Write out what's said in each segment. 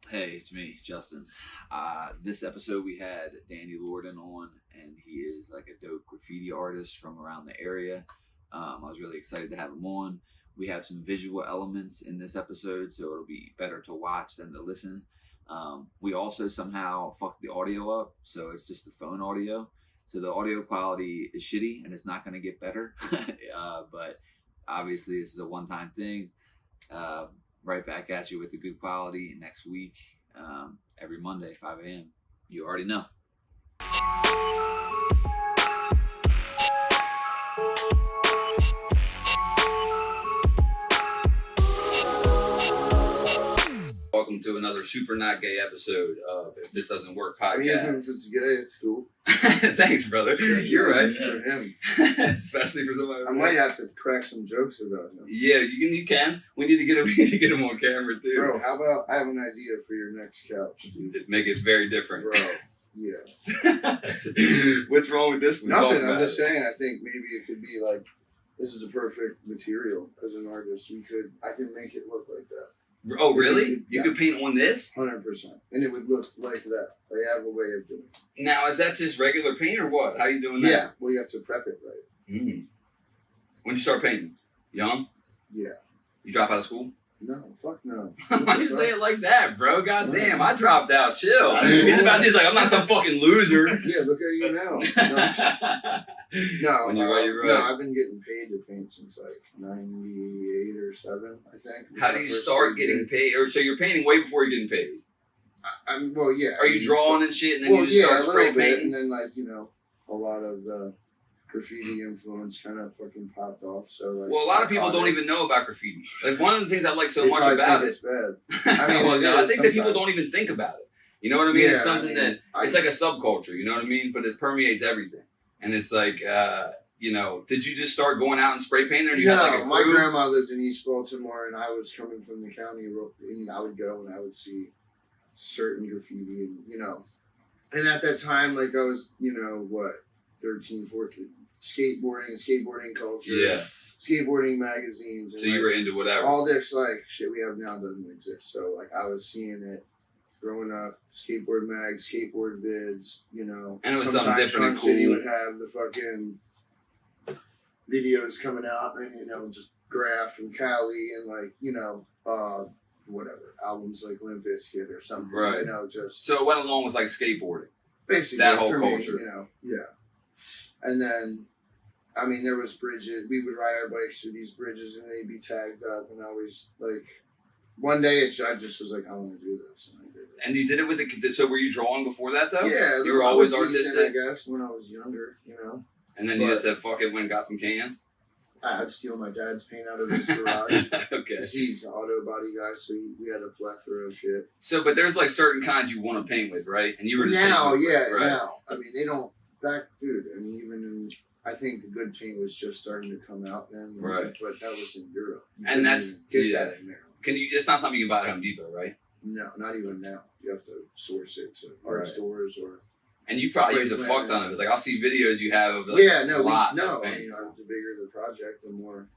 Hey, it's me, Justin. This episode we had Danny Lorden on, and he is like a dope graffiti artist from around the area. I was really excited to have him on. We have some visual elements in this episode, so it'll be better to watch than to listen. We also somehow fucked the audio up, so it's just the phone audio. So the audio quality is shitty, and it's not going to get better. But obviously, this is a one-time thing. Right back at you with the good quality next week, every Monday, 5 a.m. You already know. Welcome to another super not gay episode of If This Doesn't Work podcast. I mean, if it's gay, it's cool. Thanks, brother. You're right. For him. Especially for somebody. I might have to crack some jokes about him. Yeah, you can. We need to get him on camera too. Bro, how about I have an idea for your next couch, dude. Make it very different. Bro, yeah. What's wrong with this one? Nothing. I'm just saying. I think maybe it could be like, this is a perfect material as an artist. I can make it look like that. Oh, really? Yeah. You could paint on this? 100%. And it would look like that. They have a way of doing it. Now, is that just regular paint or what? How are you doing that? Yeah. Well, you have to prep it right. Mm. When you start painting? Young? Yeah. You drop out of school? No. Fuck no. Why you say it like that, bro? God damn, I dropped out. Chill. He's about this like, I'm not some fucking loser. Yeah, look at you now. No, I've been getting paid to paint since like 98 or 7, I think. How do you start getting paid? Or so you're painting way before you're getting paid? Well, yeah. Are you drawing and shit, and then you just start spray painting? And then a lot of the graffiti influence kind of fucking popped off. So a lot of people don't even know about graffiti. Like one of the things I like so much about it. It's bad. I think that people don't even think about it. You know what I mean? Yeah, it's something it's like a subculture. You know what I mean? But it permeates everything. And it's like, did you just start going out and spray painting? Or you had like a crew? My grandma lived in East Baltimore, and I was coming from the county, and I would go and I would see certain graffiti, and and at that time, like I was, 13, 14, skateboarding culture, skateboarding magazines. And so you were into whatever. All this like shit we have now doesn't exist. So like I was seeing it. Growing up, skateboard mags, skateboard vids, And it was something different and cool. City would have the fucking videos coming out, and just Graph and Cali and whatever albums like Limp Bizkit or something. Right. Just so it went along with like skateboarding. Basically, that whole culture. Yeah. And then, there was bridges. We would ride our bikes through these bridges, and they'd be tagged up, and I was like. One day, I just was like, I want to do this. And I did it. And you did it with so were you drawing before that, though? Yeah. You were always artistic? artistic? I guess, when I was younger, And then you just said, fuck it, went and got some cans? I'd steal my dad's paint out of his garage. Okay. Because he's an auto body guy, so we had a plethora of shit. So, but there's like certain kinds you want to paint with, right? And you were just now. Right? They don't, even I think the good paint was just starting to come out then. Right. But that was in Europe. And that's, get that in there. It's not something you can buy at Home Depot, right? No, not even now. You have to source it to art stores or. And you probably use a fuck ton of it. Like I'll see videos you have of a lot. The bigger the project, the more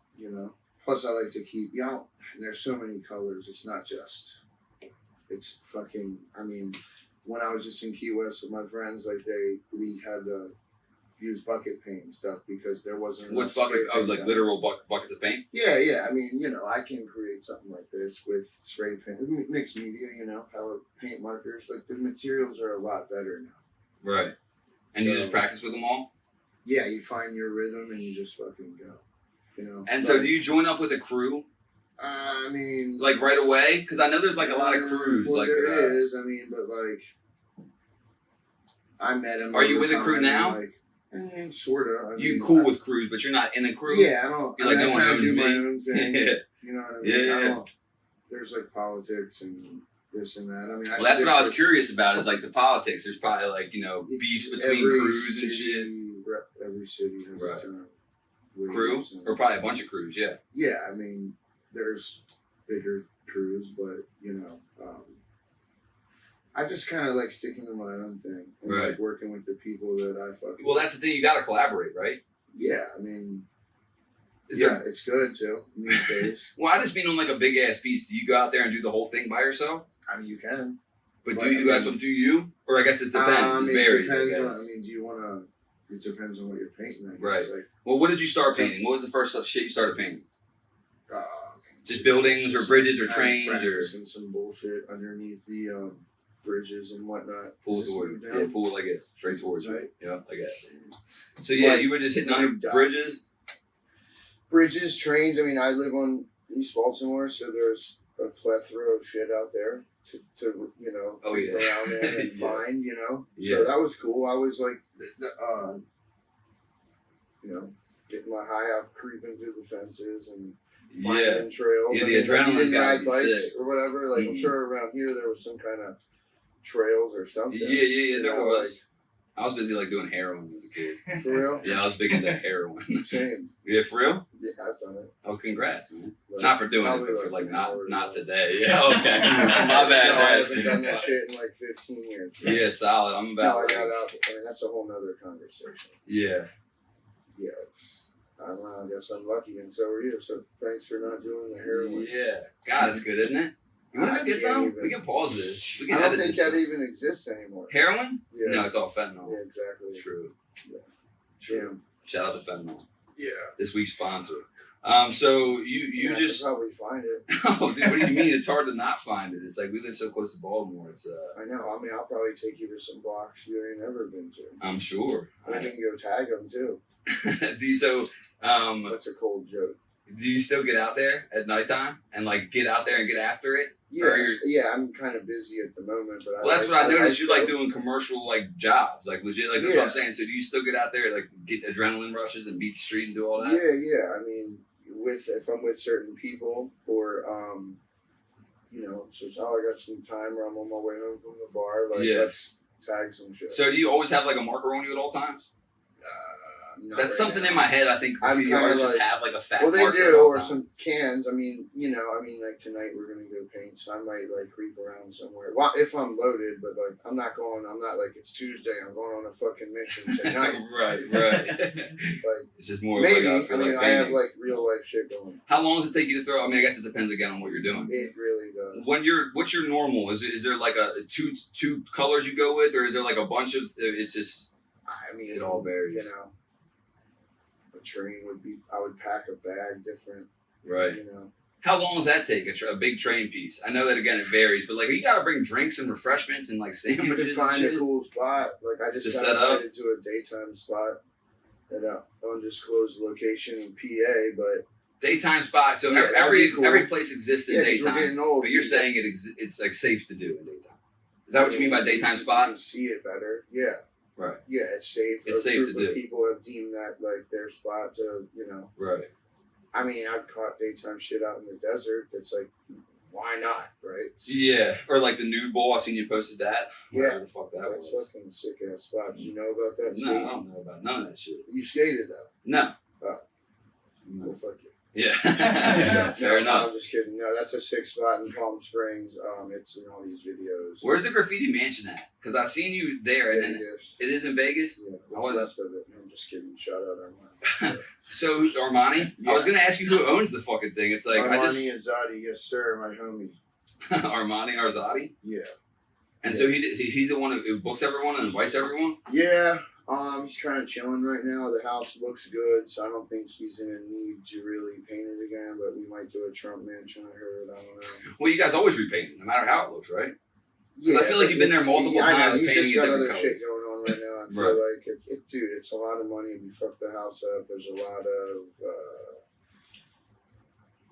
Plus, I like to keep and there's so many colors. It's not just. It's fucking. When I was just in Key West with my friends, we had to use bucket paint and stuff because there wasn't. Which bucket? Oh, like literal buckets of paint? Yeah. I can create something like this with spray paint, mixed media. How paint markers. Like the materials are a lot better now. Right. And you just practice with them all? Yeah, you find your rhythm and you just fucking go. And so, do you join up with a crew? Like right away, because I know there's like a lot of crews. Well, there is. But I met him. Are you with a crew now? Sorta. You cool with crews, but you're not in a crew. Yeah, I don't. You're like no one knows do me. My own thing. Yeah. You know what I mean? Yeah. There's like politics and this and that. Well, that's what I was curious about. Is like the politics. There's probably beefs between crews and shit. Every city has its own crew, or probably a bunch of crews. Yeah. Yeah, there's bigger crews, but I just kind of like sticking to my own thing and like working with the people that I fucking. Well, that's the thing. You got to collaborate, right? Yeah, It's good too these days. Well, I just mean on like a big ass piece. Do you go out there and do the whole thing by yourself? I mean, you can. But do you guys do you? Or I guess it depends. It varies. It depends on, do you want to? It depends on what you're painting. I guess. Right. Like, well, what did you start painting? What was the first shit you started painting? Uh, Just buildings or bridges or trains or some bullshit underneath the bridges and whatnot. Pull like it straight towards you. Yeah, like that. So you were just hitting on bridges. Bridges, trains. I mean, I live on East Baltimore, so there's a plethora of shit out there to creep around in and find, So that was cool. I was like, getting my high off creeping through the fences and finding trails. Yeah, the adrenaline got bikes sick. or whatever. Like, I'm sure around here there was some kind of trails or something. Yeah, there was. Like, I was busy like doing heroin as a kid. For real? Yeah, I was big into heroin. Same. Yeah, for real? Yeah, I've done it. Oh, congrats, man. Like, it's not for doing it, but for like not today. Yeah, okay. My bad. No, I haven't done that shit in like 15 years. Yeah, solid. I'm about. No, I got out. I mean, that's a whole nother conversation. Yeah. Yeah, I don't know. I guess I'm lucky, and so are you. So thanks for not doing the heroin. Yeah. God, it's good, isn't it? You want to get some? We can pause this. I don't think that even exists anymore. Heroin? Yeah. No, it's all fentanyl. Yeah, exactly. True. Yeah. True. Shout out to fentanyl. Yeah. This week's sponsor. So you just I could probably find it. Oh, dude, what do you mean? It's hard to not find it. It's like we live so close to Baltimore. It's I know. I mean, I'll probably take you to some blocks you ain't never been to. I'm sure. I can go tag them too. Do you so? That's a cold joke. Do you still get out there at nighttime and like get out there and get after it? Yeah, I'm kind of busy at the moment, but that's what I noticed. You like doing commercial like jobs, like legit. Like that's what I'm saying. So do you still get out there, like get adrenaline rushes and beat the street and do all that? Yeah. I mean, if I'm with certain people, or so it's not like I got some time where I'm on my way home from the bar. Like let's tag some shit. So do you always have like a marker on you at all times? That's right something now. in my head. I think graffiti artists just have like a fat marker. Well, they do, or some cans. I mean, like tonight we're gonna go paint, so I might like creep around somewhere. Well, if I'm loaded, but like I'm not like it's Tuesday. I'm going on a fucking mission tonight. right. Like it's just more. Maybe like, I have like real life shit going. How long does it take you to throw? I mean, I guess it depends again on what you're doing. It really does. What's your normal? Is there like a two colors you go with, or is there like a bunch of? It's just. I mean, it all varies. A train I would pack a bag different. Right. How long does that take? A big train piece. I know that again it varies, but like you gotta bring drinks and refreshments and like sandwiches. You can find a cool spot. Like I just got invited to a daytime spot at an undisclosed location in PA, but daytime spot. So every place exists in daytime. We're getting old, but you're saying it's like safe to do in daytime. Is that what you mean by daytime spot? You can see it better. Yeah. Right. Yeah, it's safe. It's safe to do. People have deemed that like their spot to, Right. I mean, I've caught daytime shit out in the desert. That's like, why not, right? Yeah. Or like the nude bowl. I seen you posted that. Yeah. Whatever the fuck that was. That's fucking sick ass spot. Did you know about that? No, I don't know about none of that shit. You skated though. No. Oh. Well, fuck you. Yeah. Fair enough. I'm just kidding. No, that's a sick spot in Palm Springs. It's in all these videos. Where's the graffiti mansion at? Because I've seen you there, and then it is in Vegas. Yeah, what's left of it? I'm just kidding. Shout out Armani. So Armani, I was gonna ask you who owns the fucking thing. It's like Armani Azadi, yes sir, my homie. Armani Arzadi. Yeah. And so he's the one who books everyone and invites everyone. Yeah. He's kind of chilling right now. The house looks good, so I don't think he's in a need to really paint it again. But we might do a Trump mansion. I heard. I don't know. Well, you guys always repaint it, no matter how it looks, right? Yeah. I feel like you've been there multiple times he's painting just a got different other color. shit going on right now. I feel like dude, it's a lot of money. We fucked the house up. There's a lot of.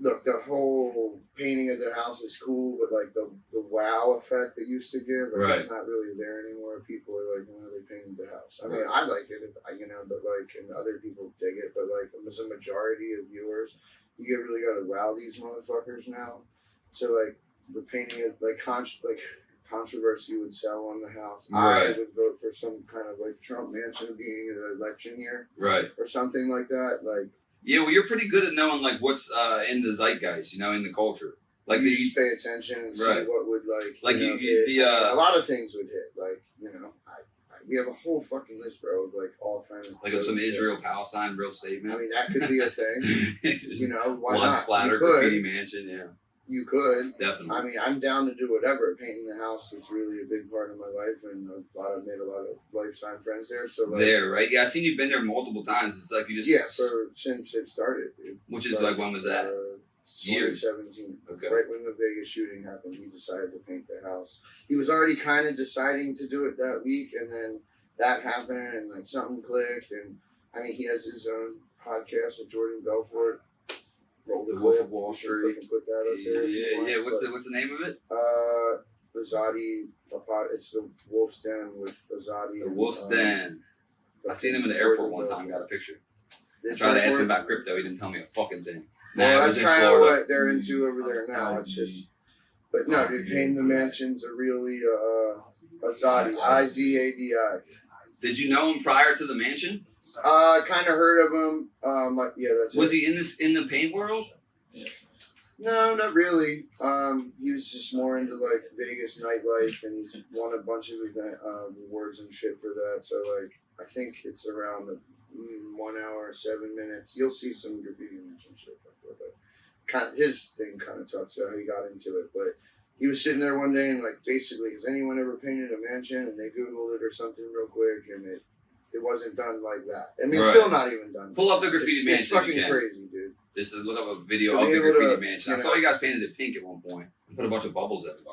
Look, the whole painting of the house is cool, but like the wow effect it used to give, it's not really there anymore. People are like, they painted the house. I mean, I like it, but like, and other people dig it, but like, there's a majority of viewers, you really got to wow these motherfuckers now. So like, the painting of controversy would sell on the house. I would vote for some kind of like Trump mansion being an election year, or something like that, like. Yeah, well, you're pretty good at knowing like what's in the zeitgeist, in the culture. Like you just pay attention and see what would a lot of things would hit. Like we have a whole fucking list, bro, of like all kinds of Like of some Israel-Palestine real statement. I mean, that could be a thing. You know, why blood not? splatter, You could. graffiti mansion, yeah. You could. Definitely. I mean, I'm down to do whatever. Painting the house is really a big part of my life, and I've made a lot of lifetime friends there. So like, there, right? Yeah, I've seen you've been there multiple times. It's like you just since it started, dude. Which is like when was that? Years. 2017. Okay. Right when the Vegas shooting happened, he decided to paint the house. He was already kind of deciding to do it that week, and then that happened, and like something clicked. And I mean, he has his own podcast with Jordan Belfort. The Wolf of Wall Street. Can put that up there. Yeah. What's the name of it? Azadi. It's the Wolf's Den with Azadi. The Wolf's Den. I seen him in the airport one time. Got a picture. I tried to ask him about crypto. He didn't tell me a fucking thing. Well, that's kind of what they're into over there now. It's just, but no, dude, painting the mansions are really Azadi. Izadi. Did you know him prior to the mansion? Kind of heard of him. Yeah, that's. Was he in the paint world? No, not really. He was just more into like Vegas nightlife, and he's won a bunch of event awards and shit for that. So like, I think it's around the 1 hour 7 minutes. You'll see some graffiti mention shit like that. But kind of, his thing kind of talks about how he got into it. But he was sitting there one day and like, basically, has anyone ever painted a mansion? And they Googled it or something real quick, and it wasn't done like that. I mean, it's still not even done. Pull up the graffiti mansion. It's fucking crazy, dude. Just look up a video of the graffiti mansion. I saw you guys painted it pink at one point and put a bunch of bubbles in it.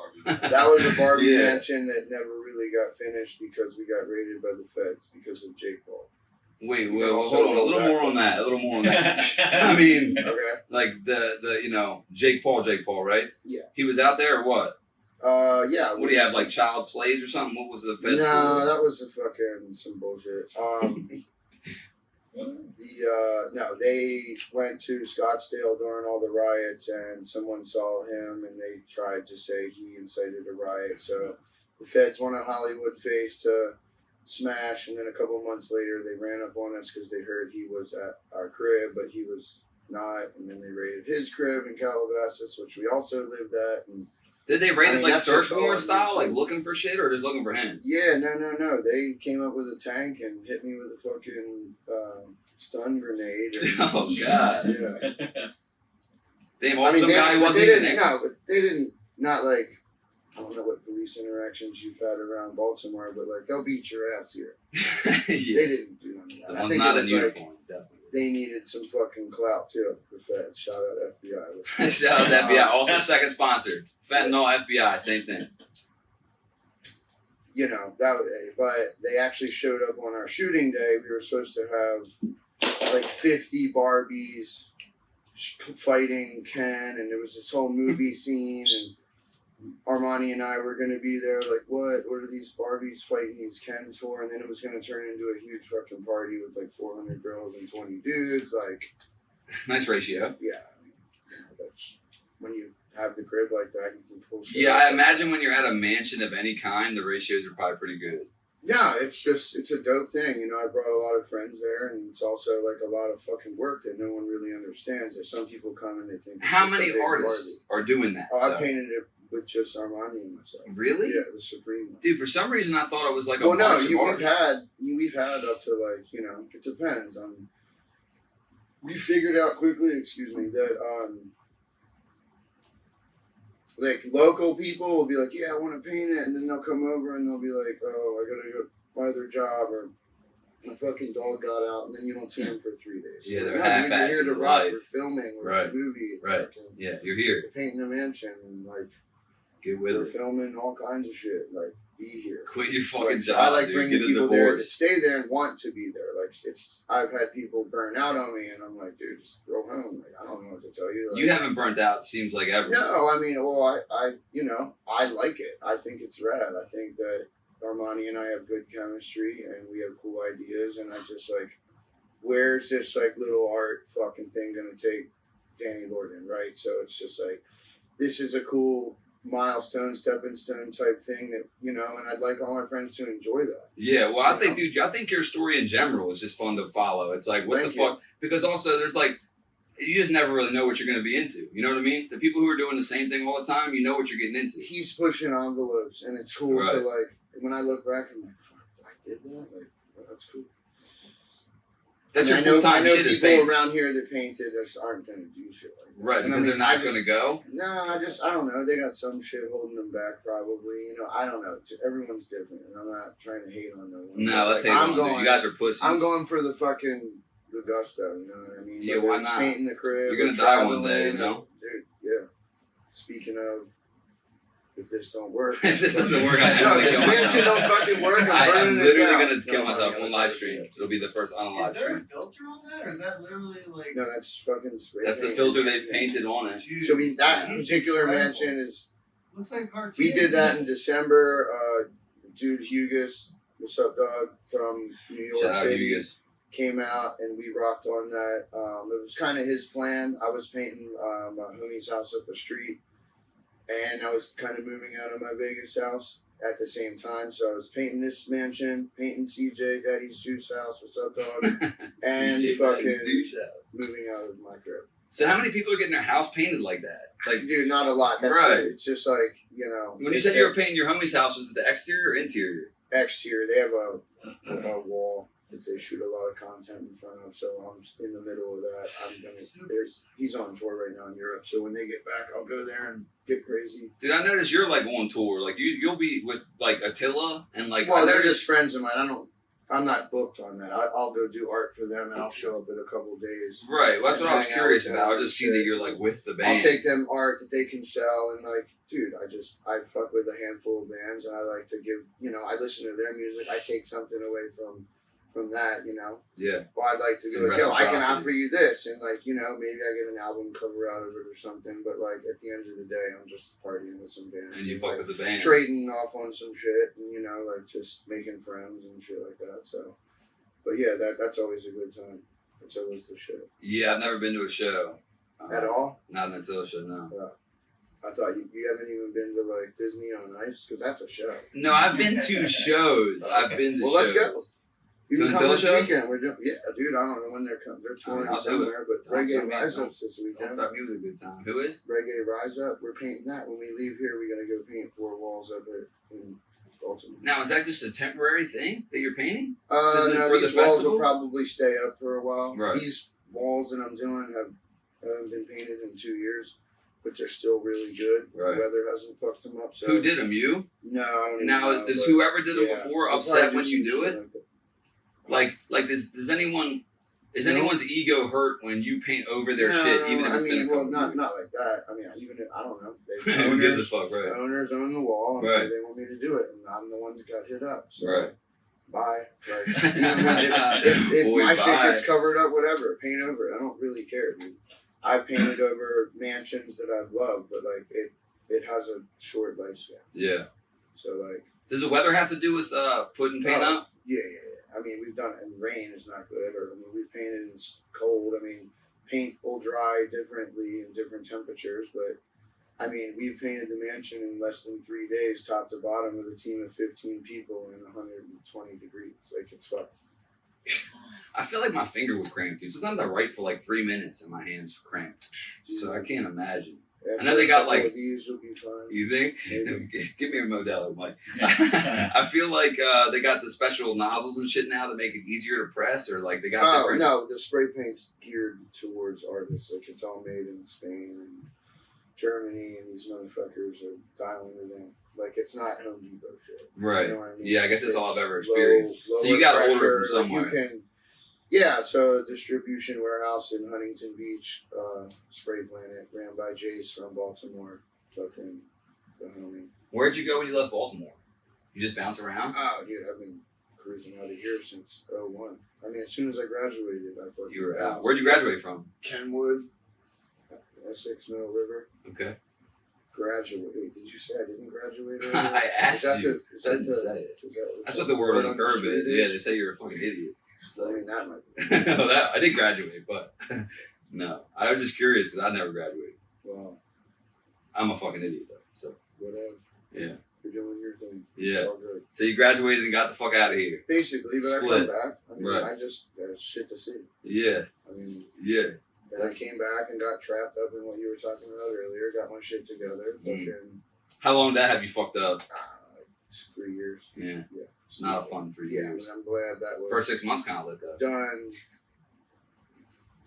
That was a Barbie mansion that never really got finished because we got raided by the feds because of Jake Paul. Wait, hold on. A little more on that. I mean, like the Jake Paul, right? Yeah. He was out there or what? Yeah. What do you have, like child slaves or something? What was the feds? No, that was some bullshit. They went to Scottsdale during all the riots, and someone saw him, and they tried to say he incited a riot. So the feds wanted Hollywood face to smash, and then a couple months later, they ran up on us because they heard he was at our crib, but he was not. And then they raided his crib in Calabasas, which we also lived at. And did they raid it like search warrant style, like looking for shit, or just looking for him? Yeah, no. They came up with a tank and hit me with a fucking stun grenade. And, oh God! Yeah. Damn, some guy wasn't even there. No, but they didn't. Not like, I don't know what police interactions you've had around Baltimore, but like they'll beat your ass here. Yeah. They didn't do none of that. I think not it was uniform, definitely. They needed some fucking clout too. The feds. Shout out FBI. Shout out FBI. Also, second sponsor. Fentanyl, FBI, same thing. You know, but they actually showed up on our shooting day. We were supposed to have like 50 Barbies fighting Ken, and there was this whole movie scene, and Armani and I were going to be there. Like, what are these Barbies fighting these Kens for? And then it was going to turn into a huge fucking party with like 400 girls and 20 dudes. Like, nice ratio. Yeah, that's when you have the crib like that, you can pull shit. Yeah, I imagine when you're at a mansion of any kind, the ratios are probably pretty good. Yeah, it's a dope thing. You know, I brought a lot of friends there, and it's also like a lot of fucking work that no one really understands. There's some people come and they think. How many artists are doing that? Oh, I painted it with just Armani and myself. Really? Yeah, the Supreme one. Dude, for some reason I thought it was like we've had up to like, you know, it depends on. We figured out quickly, that like local people will be like, yeah, I want to paint it, and then they'll come over and they'll be like, oh, I gotta go buy their job, or my fucking dog got out, and then you don't see them for 3 days. Yeah, they're half-assed. You're here to rock, we're filming, or it's a movie. It's right. Fucking, yeah, you're here. Painting a mansion, and like, get with it. Filming all kinds of shit. Like, be here. Quit your fucking like, job. I like dude. bringing people there that stay there and want to be there. Like, I've had people burn out on me, and I'm like, dude, just go home. Like, I don't know what to tell you. Like, you haven't burnt out. Seems like ever. No, I mean, well, I like it. I think it's rad. I think that Armani and I have good chemistry, and we have cool ideas, and I just like, where's this like little art fucking thing gonna take Danny Lorden, right? So it's just like, this is a cool milestone, stepping stone type thing that, you know, and I'd like all my friends to enjoy that. Yeah, well, I think your story in general is just fun to follow. It's like, what the fuck? Because also there's like, you just never really know what you're going to be into. You know what I mean? The people who are doing the same thing all the time, you know what you're getting into. He's pushing envelopes, and it's cool to like, when I look back, I'm like, fuck, I did that. Like, well, that's cool. That's your I know full-time shit is people painting. around here that paint that just aren't going to do shit like that. Right, And because they're not I going to go? No, I don't know. They got some shit holding them back probably. I don't know. Everyone's different, and I'm not trying to hate on no one. No, let's hate on you. You guys are pussies. I'm going for the gusto, you know what I mean? Yeah, Whether why it's not? painting the crib. You're going to die one day, you know? Dude, yeah. Speaking of, if this don't work. If this doesn't work, I'm no, going to this kill mansion don't myself. fucking work. I'm literally going to kill No, myself no, on no, live no, stream. no. It'll be the first on a live Is there a stream. filter on that, or is that literally like? No, that's fucking spray That's the paint. filter they've painted on it. Dude, So, I mean, that it's particular incredible. mansion is. Looks like a cartoon. We did that in December. Dude, Hugus, what's up, dog, from New York Shout out to City, you guys. came out and we rocked on that. It was kind of his plan. I was painting my homie's house up the street, and I was kind of moving out of my Vegas house at the same time. So I was painting this mansion, painting CJ, Daddy's Juice House, what's up, dog, and CJ fucking Daddy's Juice House. moving out of my crib. So how many people are getting their house painted like that? Like, Dude, not a lot. That's Right. it. It's just like, when you said you were painting your homie's house, was it the exterior or interior? exterior, they have a wall that they shoot a lot of content in front of, so I'm in the middle of that. He's on tour right now in Europe, so when they get back, I'll go there and get crazy. Dude, I noticed you're like on tour. Like you'll be with like Attila and like. Well, they're just friends of mine. I'm not booked on that. I'll go do art for them, and I'll show up in a couple of days. Right. Well, that's what I was Hang out curious with about. them I just see that you're like with the band. I'll take them art that they can sell, and like, dude, I fuck with a handful of bands, and I like to give, I listen to their music. I take something away from that, Yeah. Well, I'd like to Some go, I can reciprocity. offer you this, and like, maybe I get an album cover out of it or something. But like, at the end of the day, I'm just partying with some bands And you like, fuck with the band. trading off on some shit, and like just making friends and shit like that. So, but yeah, that's always a good time. That's always the shit. Yeah, I've never been to a show. At all? Not an Attila show, no. I thought you haven't even been to like Disney on Ice, because that's a show. No, I've been to shows. I've been to Well, shows. let's go. You To can the come this show? weekend. We're doing, dude. I don't know when they're coming. They're touring I'll do somewhere, but I'll Reggae tell me. Rise Up's this Don't weekend. start me with a good time. Who is? Reggae Rise Up. We're painting that. When we leave here, we gotta go paint 4 walls up in Baltimore. Now, is that just a temporary thing that you're painting? No, is it for these the walls festival? will probably stay up for a while. Right. These walls that I'm doing haven't been painted in 2 years, but they're still really good. Right. The weather hasn't fucked them up. So Who did them? You? No, I don't even Now, know. is but whoever did them yeah. before We'll upset probably when you some do shit it? like that. Like does anyone is No. anyone's ego hurt when you paint over their shit, even if it's been a couple not years? not like that. I mean, even if, I don't know. They, Who gives a owners, fuck, the right? owners own the wall, and Right. they want me to do it, and I'm the one that got hit up. So Right. bye. Like, even when if Boy, my shit bye. gets covered up, whatever, paint over it. I don't really care, dude. I painted over mansions that I've loved, but like it has a short lifespan. Yeah. So like, Does the weather have to do with putting paint Oh. up? yeah. I mean, we've done it, and rain is not good, or I mean, we've painted in cold. I mean, paint will dry differently in different temperatures, but I mean, we've painted the mansion in less than 3 days, top to bottom, with a team of 15 people in 120 degrees. Like, it's fucked. I feel like my finger would cramp, dude. Sometimes I write for like 3 minutes and my hands cramped. So I can't imagine. After know they got, a couple like- of these, you'll be fine. You think? Maybe. Give me a Modelo, Mike. I feel like they got the special nozzles and shit now that make it easier to press, or like they got Oh, different. no, the spray paint's geared towards artists. Like, it's all made in Spain and Germany, and these motherfuckers are dialing it in. Like, it's not Home Depot shit. Right. You know what I mean? Yeah, I guess that's all I've ever low- experienced. So you lower gotta order it pressure, from somewhere. like, you can, yeah, so a distribution warehouse in Huntington Beach, Spray Planet, ran by Jace from Baltimore. Fucking the homie. Where'd you go when you left Baltimore? You just bounce around? Oh, dude, I've been cruising out of here since '01. I mean, as soon as I graduated, I fucking You were out. bounced. Where'd you graduate from? Kenwood, Essex, Mill River. Okay. Graduate. Wait, did you say I didn't graduate? earlier? I asked Is that you. the- is I that didn't the- say it. is that- That's what the word on the curb is. street Yeah, they say you're a fucking idiot. I mean, that might be. That, I did graduate, but no. I was just curious because I never graduated. Well, I'm a fucking idiot though. So whatever. yeah. You're doing your thing. Yeah. It's all good. So you graduated and got the fuck out of here. Basically, but I Split. come back. I mean, Right. I just, there's shit to see. Yeah. I mean, Yeah. and I That's- came back and got trapped up in what you were talking about earlier, got my shit together, fucking, How long did that have you fucked up? 3 years. Yeah. Yeah. It's not a fun 3 Yeah, years. I'm glad that was First 6 months kind of lit though. done.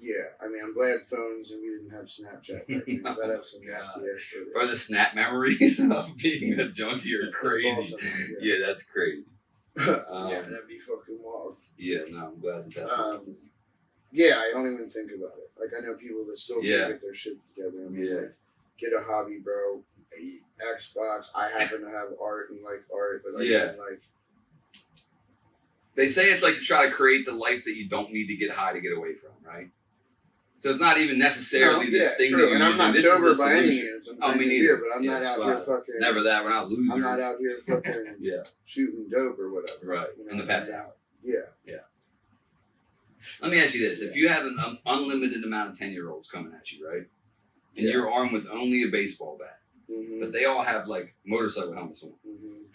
Yeah, I mean, I'm glad phones and we didn't have Snapchat back then, because I'd have some nasty ass stories. Or the snap memories of being a junkie are crazy. Yeah, that's crazy. Yeah, that'd be fucking wild. Yeah, no, I'm glad that that's Yeah, I don't even think about it. Like, I know people that still Yeah. can't get their shit together. I mean, Yeah. like, get a hobby, bro. Xbox. I happen to have art and like art, but Yeah. like They say it's like to try to create the life that you don't need to get high to get away from, right? So it's not even necessarily this thing that true. you're And I'm using. not This sober is the by any solution. means. I'm Oh, me drinking neither. beer, but I'm Yeah, not out well, here fucking. Never that. We're not losers. I'm not out here fucking Yeah. shooting dope or whatever. Right. You know In the what I pass mean? out. Yeah. Let me ask you this. If you had an unlimited amount of 10-year-olds coming at you, right? And Yeah. you're armed with only a baseball bat, Mm-hmm. but they all have like motorcycle helmets on,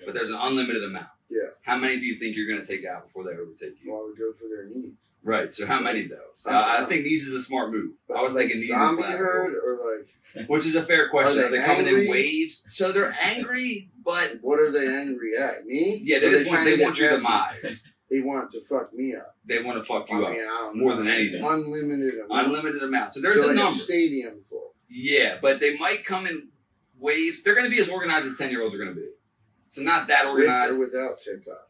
but there's an unlimited amount. Yeah. How many do you think you're going to take out before they overtake you? Well, I would go for their needs. Right. So how many though? I don't I know. think these is a smart move. I was like thinking these zombie are herd or like which is a fair question. Are Are they they coming angry? in waves? So they're angry, but what are they angry at? Me? yeah, Or they just trying want to they want get your past me? demise. They want to fuck me up. They want to fuck you I up. mean, I don't more know. than anything. Unlimited amount. Unlimited amount. So there's So a like number. a stadium full. Yeah, but they might come in waves. They're going to be as organized as 10-year-olds are going to be. So not that With organized. or without TikTok.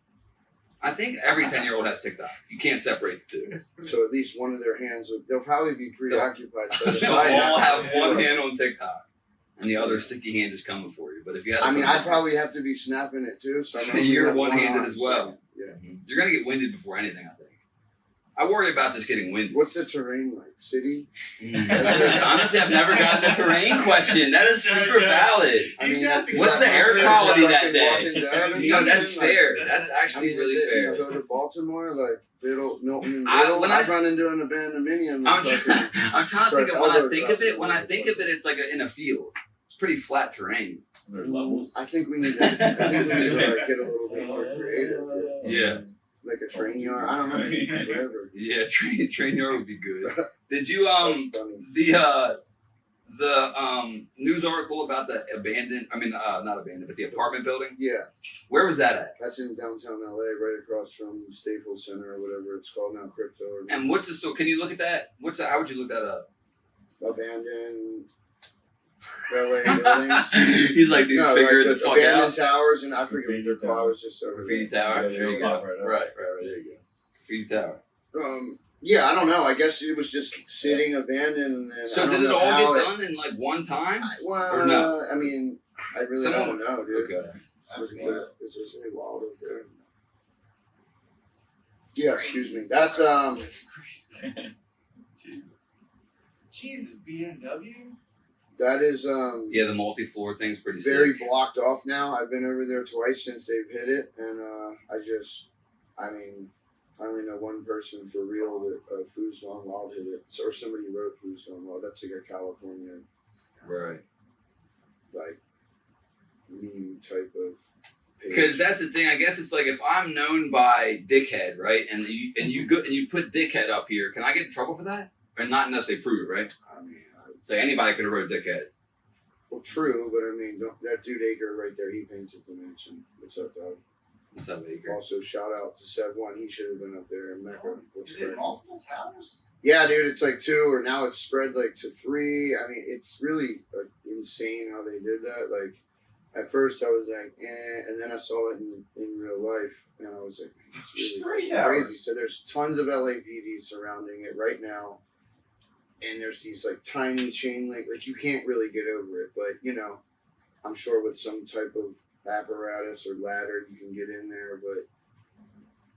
I think every 10-year-old has TikTok. You can't separate the two. So at least one of their hands, they'll probably be preoccupied. by the They'll side all act. have one hand on TikTok, and the other sticky hand is coming for you. But if you had, I mean, I'd probably have to be snapping it too. So I'm only You're have one one-handed arm, as well. so, yeah. You're going to get winded before anything, I think. I worry about just getting winded. What's the terrain like? City? Honestly, I've never gotten the terrain question. That is super valid. I He's mean, asking What's the air quality that day? You No, that's fair. That's I actually mean, really is it, fair. You go to Baltimore, like Milton and I- Biddle? when I- I've run into an abandoned I'm trying to think of when I think of it. When I think of it, it, it's like in a field. It's pretty flat terrain. There's levels. I think we need to like, get a little bit more creative. Yeah. Like a train yard. I don't know. Whatever. Yeah, train yard would be good. Did you That's funny. the news article about the abandoned? I mean, not abandoned, but the apartment building. Yeah, Where was that at? that's in downtown LA, right across from Staples Center or whatever it's called now, Crypto. Or And what's the store? Can you look at that? What's that? How would you look that up? abandoned LA buildings. He's like, dude, No, figure like the fuck abandoned out. towers, and I forget what Graffiti they're called. I tower. was just over Graffiti there. tower. Yeah, There you go. pop right up. Right. There you go. Graffiti tower. Yeah, I don't know. I guess it was just sitting abandoned. And So I don't did it know all how get done in like one time? Well, Or no? I mean, I really Someone- don't know, dude. Okay. That's Is wild. there something wild over there? Yeah, excuse me. That's Jesus, BMW? that is Yeah, the multi-floor thing's pretty very sick. blocked off now. I've been over there twice since they've hit it, and I mean, I only know one person for real that Food's Gone Wild hit it, or somebody wrote Food's Gone Wild. That's like a California Right. like meme type of page. Because that's the thing. I guess it's like if I'm known by Dickhead, right, and you go and you put Dickhead up here, can I get in trouble for that? Or not unless they prove it, right? I mean, So anybody could have wrote Dickhead. well, true, but I mean, that dude Aker right there, he paints at the mansion. What's up, dog? What's up, Baker? Also, shout out to Sev One. He should have been up there in Mecca. Is it multiple towers? Yeah, dude, it's like 2, or now it's spread like to 3. I mean, it's really insane how they did that. Like, at first I was like, and then I saw it in real life, and I was like, it's really Three fucking crazy. towers. So there's tons of LAPD surrounding it right now, and there's these like tiny chain link, like you can't really get over it, but you know, I'm sure with some type of apparatus or ladder you can get in there, but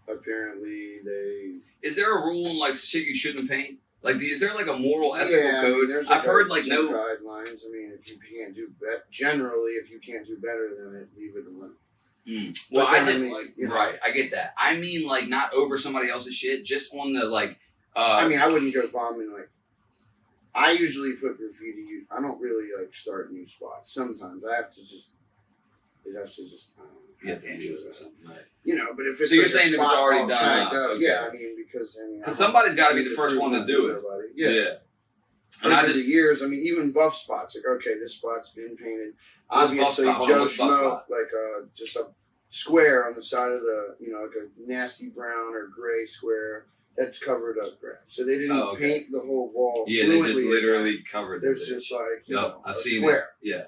apparently they. Is there a rule on like shit you shouldn't paint? Like, is there like a moral ethical I mean, code? there's I've heard like some no. guidelines. I mean, if you can't do that, generally, if you can't do better than it, leave it alone. Well, But I then, didn't like, you know, right. I get that. I mean, like not over somebody else's shit, just on the like. I mean, I wouldn't go bombing like. I usually put graffiti. I don't really like start new spots. Sometimes I have to just. It has to just. I don't know. you have to do it or Interesting. something, right? You know, but if it's So you're like a saying it was spot already all done tagged up, up, okay. yeah. I mean, because I mean, Because I don't somebody's got to be need the first prove one to nothing do it. everybody. Yeah. And Over I just the years, I mean, even buff spots, like, okay, this spot's been painted. What's Obviously, buff spot? Joe What's buff Schmo, spot? like, just a square on the side of the, like a nasty brown or gray square that's covered up graph. So they didn't paint the whole wall. Yeah, they just literally covered it. There's just like, I've a seen square. it. Yeah.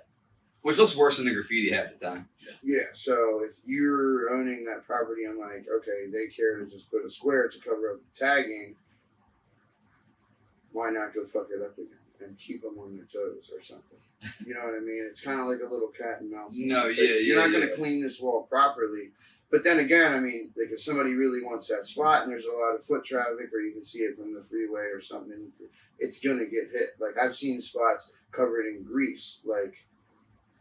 Which looks worse than the graffiti half the time. Yeah, so if you're owning that property, I'm like, okay, they care to just put a square to cover up the tagging. Why not go fuck it up again and keep them on their toes or something? You know what I mean? It's kind of like a little cat and mouse. No, It's yeah, like, you're not going to clean this wall properly. But then again, I mean, like if somebody really wants that spot and there's a lot of foot traffic or you can see it from the freeway or something, it's going to get hit. Like I've seen spots covered in grease, like,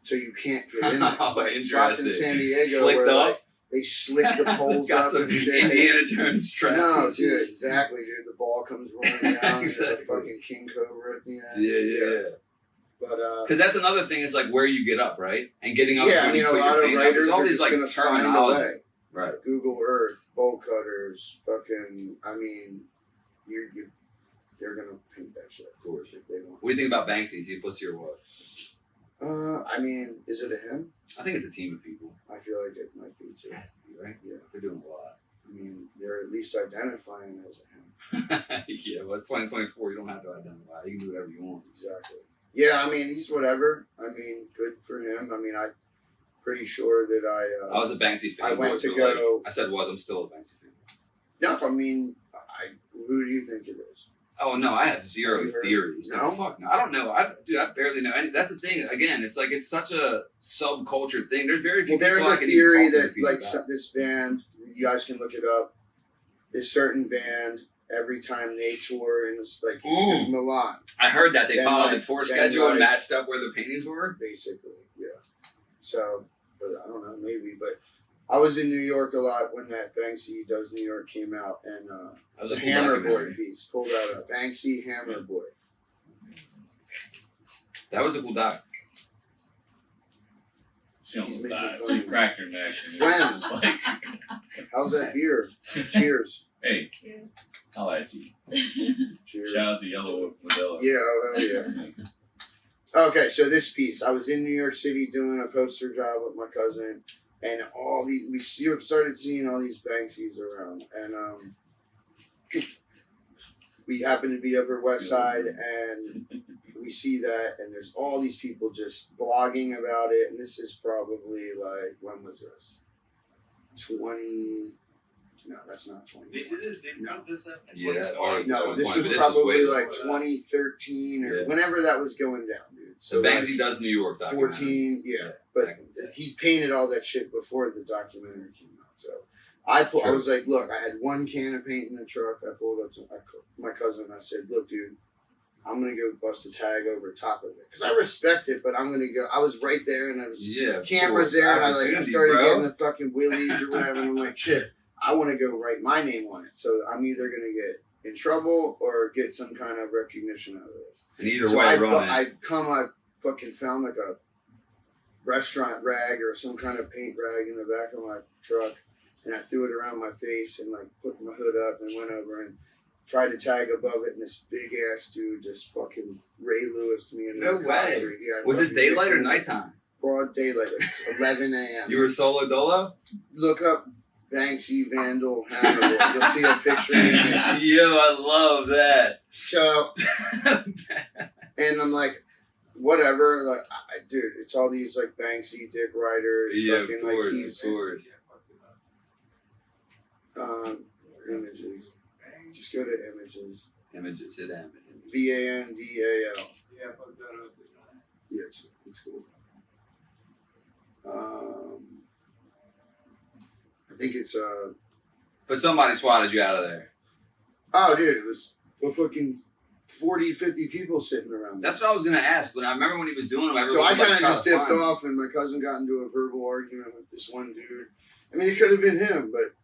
so you can't get in there. Like spots in San Diego Slicked where up. Like, they slick the poles up and shit. Indiana Jones traps. No, dude, exactly, dude. The ball comes rolling down. Exactly. There's a fucking king cobra at the end. Yeah. But because that's another thing is like where you get up, right? And getting up. Yeah, I mean, a lot of writers There's all are these just like gonna find a terminology. way. Right. Google Earth, bolt cutters, fucking. I mean, they're gonna paint that shit. Of course. If they want. What do you think about Banksy? Is he a pussy or what? I mean, is it a him? I think it's a team of people. I feel like it might be too. It has to be, right? Yeah. They're doing a lot. I mean, they're at least identifying as a him. Yeah, well, it's 2024. You don't have to identify. You can do whatever you want. Exactly. Yeah, I mean, he's whatever. I mean, good for him. I mean, I'm pretty sure that I was a Banksy fan. I went to go. I said was. I'm still a Banksy fan. No, I mean, who do you think it is? Oh no, I have zero theories. No? Fuck no. I don't know. I barely know any. That's the thing. Again, it's like it's such a subculture thing. There's very few. Well, there's people a I can theory even talk to that people like about. this band, you guys can look it up. This certain band, every time they tour in this like Ooh. Milan, I heard that they Then, followed like- the tour then, schedule and like- matched up where the paintings were. basically, yeah. So, but I don't know, maybe. But I was in New York a lot when that Banksy Does New York came out, and That was the a cool Hammer documentary. Boy piece pulled out a Banksy Hammer Boy. That was a cool doc. She almost He's making died. fun She of me. cracked her neck. And When? it was just like, How's that beer? Cheers. hey, I'll at you. Cheers. Shout out to Yellow Wolf Modelo. Yeah, oh hell yeah. Okay, so this piece, I was in New York City doing a poster job with my cousin, and we started seeing all these Banksies around, and we happened to be Upper West Side, and we see that, and there's all these people just blogging about it, and this is probably like, when was this? 20. No, that's not 20. They did it. They put this up in Yeah, 2020. No, this But was this was probably way like before that. 2013 or Yeah. whenever that was going down, dude. So So Banksy Does New York documentary. 14, yeah. back But in the day. he painted all that shit before the documentary came out. So I True. was like, look, I had one can of paint in the truck. I pulled up to my cousin and I said, look, dude, I'm going to go bust a tag over top of it. Because I respect it, but I'm going to go. I was right there and I was Yeah, of cameras course. there and I Opportunity, started bro. getting the fucking wheelies or whatever. And I'm like, shit, I want to go write my name on it. So I'm either going to get in trouble or get some kind of recognition out of this. And either So way, I fucking found like a restaurant rag or some kind of paint rag in the back of my truck, and I threw it around my face and like put my hood up and went over and tried to tag above it, and this big ass dude just fucking Ray Lewis'd me in No the way. concrete. Yeah, Was it fucking daylight or fucking nighttime? Broad daylight, like it's 11 a.m. You were solo dolo? Look up Banksy Vandal Hannibal. You'll see a picture of me. Yo, I love that. So, and I'm like, whatever, like, dude, it's all these like Banksy dick writers, Yeah, of fucking course, like he's of course. images. Just go to images. Images, hit images. VANDAL. Yeah, I fucked that up. didn't I? Yeah, it's cool. I think it's But somebody swatted you out of there. oh dude, it was a fucking 40, 50 people sitting around. That's what I was gonna ask. But I remember when he was doing them. So I everyone kind of was, like, just trying to dipped find him. off, and my cousin got into a verbal argument with this one dude. I mean, it could have been him, but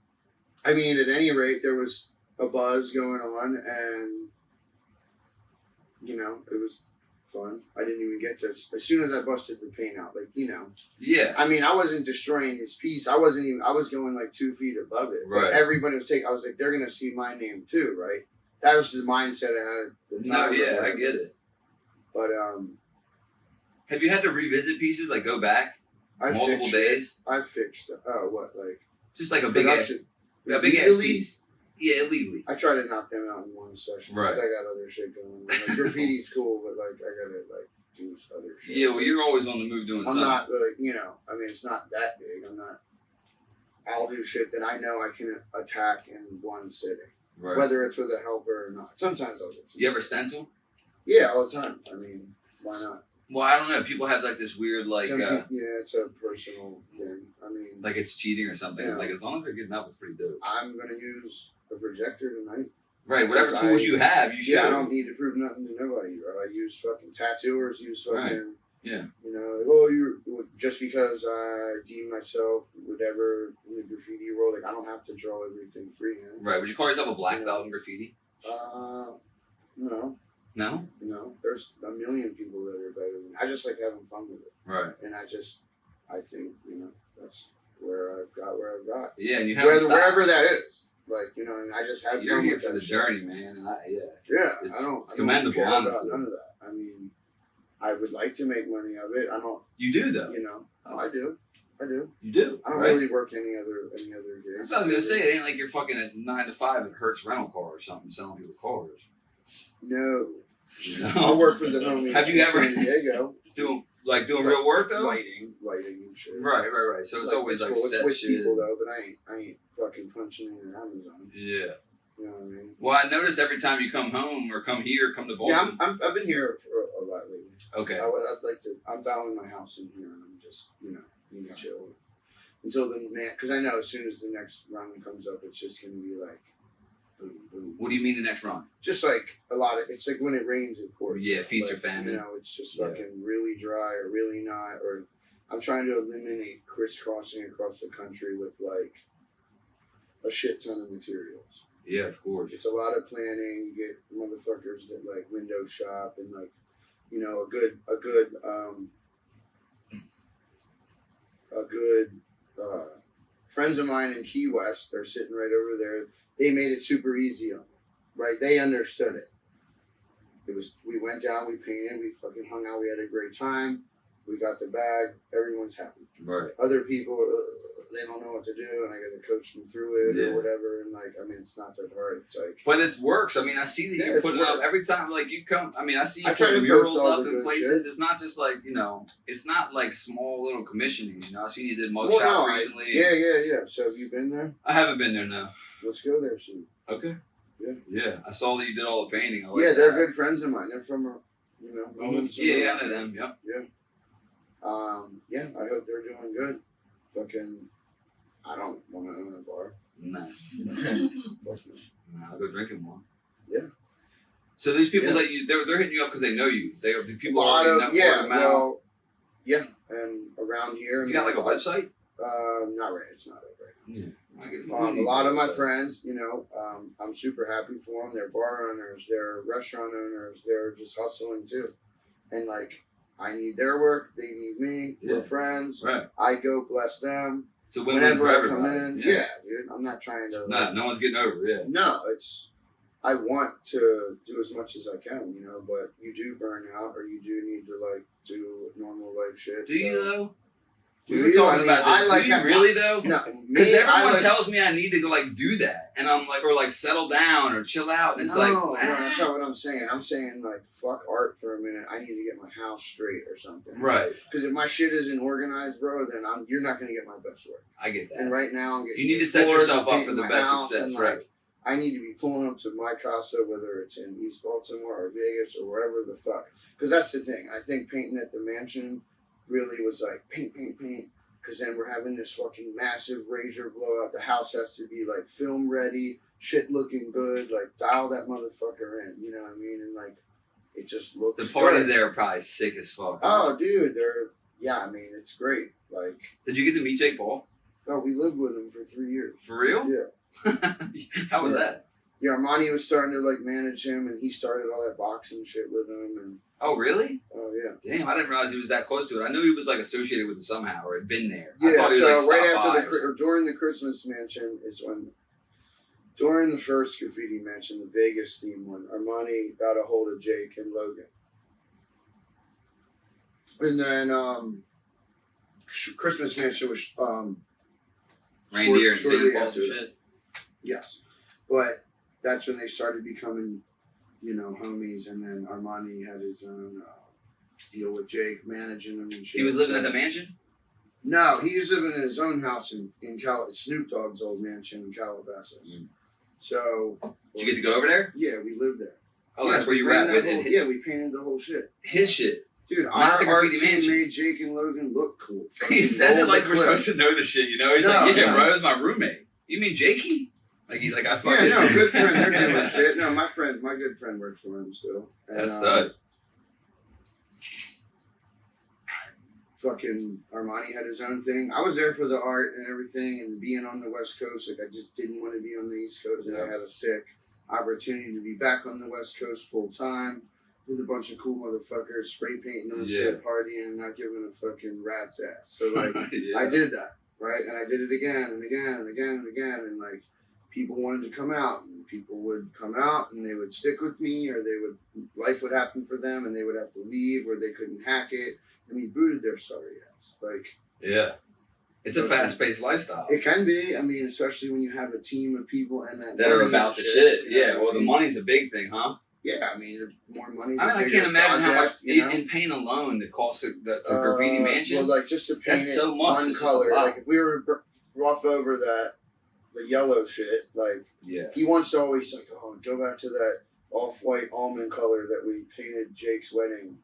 I mean, at any rate, there was a buzz going on, and you know, it was fun. I didn't even get to as soon as I busted the paint out, like you know. Yeah. I mean, I wasn't destroying his piece. I wasn't even. I was going like 2 feet above it. Right. But everybody was taking. I was like, they're gonna see my name too, right? That was the mindset I had at the No, time. or yeah, I whatever. get it. But Have you had to revisit pieces, like go back? multiple days. I fixed. What like? Just like a big ass Production. piece. Yeah, illegally. I try to knock them out in one session. Right. Because I got other shit going on. Like, graffiti's cool, but like I gotta like do other shit. Yeah, well, you're always on the move doing I'm something. not really, I mean, it's not that big. I'll do shit that I know I can attack in one sitting. Right. Whether it's with a helper or not. Sometimes I'll get some. You ever stencil? Yeah, all the time. I mean, why not? Well, I don't know. People have like this weird like it's a personal thing. I mean, like it's cheating or something. Yeah. Like as long as they're getting up, it's pretty dope. I'm gonna use a projector tonight. Right. Whatever tools you have, you should. Yeah, I don't need to prove nothing to nobody, bro. I use fucking tattooers, Right. Yeah. Just because I deem myself whatever in the graffiti world, like I don't have to draw everything freehand. Right. Would you call yourself a black belt in graffiti? No. No. There's a million people that are better than me. I just like having fun with it. Right. And I think, that's where I've got. Yeah, and you have wherever that is. Like, and I just have You're fun here with for that the shit. journey, man. And It's commendable, care about honestly. none of that. I mean, I would like to make money of it. I don't, You do though. I do. You do. I don't right? really work any other gig. That's what I was gonna say. It ain't like you're fucking at 9 to 5 at Hertz rental car or something selling people cars. No. You know? I work for the homie Have you in ever- San Diego. doing real work though? Lighting and shit. Right. So it's always like cool. set It's with shit. people though, but I ain't fucking punching in Amazon. Yeah. You know what I mean? Well, I notice every time you come home or come here, come to Yeah, Baltimore. I've been here for a lot lately. Okay. I'd like to. I'm dialing my house in here, and I'm just need to chill until the because I know as soon as the next run comes up, it's just gonna be like boom, boom. What do you mean the next run? Just like a lot of. It's like when it rains at Port. Yeah, feast or famine. It's just fucking really dry or really not. Or I'm trying to eliminate crisscrossing across the country with like a shit ton of materials. Yeah, of course. It's a lot of planning. You get motherfuckers that like window shop and like, a good friends of mine in Key West. They're sitting right over there. They made it super easy on me, right? They understood it. We went down, we painted, we fucking hung out, we had a great time. We got the bag. Everyone's happy. Right. Other people, they don't know what to do, and I got to coach them through it or whatever. And it's not that hard. It's like, but it works. I mean, I see that you're putting up every time. Like you come. I mean, I see you try putting to murals post all up the in good places. shit. It's not just like it's not like small little commissioning. I see you did mug Well, shots no, recently. Yeah. So have you been there? I haven't been there now. Let's go there soon. Okay. Yeah. Yeah, I saw that you did all the painting. I like They're that. good friends of mine. They're from, Yeah, I know them. Yep. Yeah, I hope they're doing good. Fucking, I don't want to own a bar. Nah. Fuck no. I'll go drinking more. Yeah. So these people Yeah. that they're hitting you up because they know you. The people A lot already of, know word of mouth. well, yeah, and around here. You got like a website? Not right. It's not up right now. Yeah. A lot of my friends, I'm super happy for them. They're bar owners, they're restaurant owners, they're just hustling too. And like, I need their work, they need me, we're friends. Right. I go bless them. So win-win for I everybody. come in, Yeah. dude, I'm not trying to. No one's getting over. Yeah. No, I want to do as much as I can, but you do burn out or you do need to like do normal life shit. Do you though? Do We were you? talking I mean, about this. I like do you how- really though? No, Because everyone like, tells me I need to like do that, and I'm like, or like settle down or chill out, and it's no, that's not what I'm saying. I'm saying like fuck art for a minute. I need to get my house straight or something. right. Because if my shit isn't organized, bro, then you're not gonna get my best work. I get that. And right now, I'm getting. You need to set floors yourself and up for the painting my best house success, and, right? like, I need to be pulling up to my casa, whether it's in East Baltimore or Vegas or wherever the fuck. Because that's the thing. I think painting at the mansion really was like paint. Because then we're having this fucking massive razor blowout. The house has to be like film ready, shit looking good, like dial that motherfucker in. You know what I mean? And like, it just looks The parties good. there are probably sick as fuck. Oh, dude, it's great. Like, Did you get to meet Jake Paul? oh, we lived with him for 3 years. For real? Yeah. How was Yeah. that? Yeah, Armani was starting to like manage him, and he started all that boxing shit with him, and Oh, really? oh yeah. Damn, I didn't realize he was that close to it. I knew he was like associated with it somehow or had been there. I Yeah, thought he so was, like, right stopped after by or something. or during the Christmas mansion is when, during the first graffiti mansion, the Vegas theme one, Armani got a hold of Jake and Logan. And then Christmas Mansion was Reindeer and shortly Santa Claus and after. shit. Yes, but that's when they started becoming, homies. And then Armani had his own deal with Jake, managing him and shit. He was living at the mansion? No, he was living in his own house in Snoop Dogg's old mansion in Calabasas. Mm. So. Did you get to go over there? Yeah, we lived there. Oh, Yeah, that's where we you were at painted with that whole- it. Yeah, we painted the whole shit. His shit. Dude, Not our the art graffiti team mansion. made Jake and Logan look cool. He says it Roll like the we're clip. supposed to know the shit, you know? He's No, like, yeah, no. bro, it was my roommate. You mean Jakey? Like, he's like, I fucking... Yeah, no, good friend. They're doing shit. No, my good friend works for him still. And, That's stud. Fucking Armani had his own thing. I was there for the art and everything, and being on the West Coast, like I just didn't want to be on the East Coast, and I had a sick opportunity to be back on the West Coast full time with a bunch of cool motherfuckers, spray painting on shit, partying, and not giving a fucking rat's ass. So like, Yeah. I did that, right? And I did it again and again and again and again, and like people wanted to come out, and people would come out, and they would stick with me, or life would happen for them, and they would have to leave, or they couldn't hack it. And we booted their sorry ass. Like, Yeah. It's a fast-paced lifestyle. it can be. I mean, especially when you have a team of people and That are money about and the shit. you know Yeah, what well, I the mean? money's a big thing, huh? Yeah, I mean, the more money. I mean, the I bigger can't imagine how much, project, you know? in paint alone, the cost of the Graffiti Mansion. Well, like just to paint That's it so much. one It's just color. a lot. Like if we were to rough over the yellow shit, like Yeah. he wants to always like, oh, go back to that off-white almond color that we painted Jake's wedding.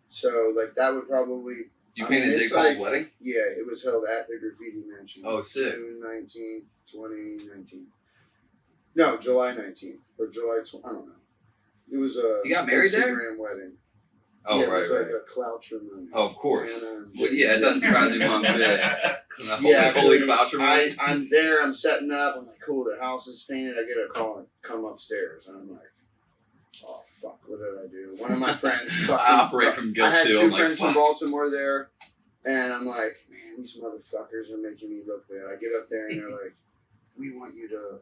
So like that would probably. You I mean, painted it's Jake Paul's like- wedding? Yeah, it was held at the Graffiti Mansion. Oh, sick. June 19th, 2019. No, July 19th. Or July, I don't know. It was a You got married there? Instagram wedding. Oh, yeah, right, it was right. like a clout ceremony. Oh, of course. And, Well, yeah, it doesn't surprise me, Mom. Yeah. Yeah, Holy actually, cloud ceremony. I'm there, I'm setting up, I'm like, cool, the house is painted. I get a call and come upstairs. And I'm like, oh, fuck, what did I do? One of my friends I operate from guilt, I had too. 2 I'm like, friends from fuck. Baltimore there, and I'm like, man, these motherfuckers are making me look bad. I get up there, and they're like, we want you to,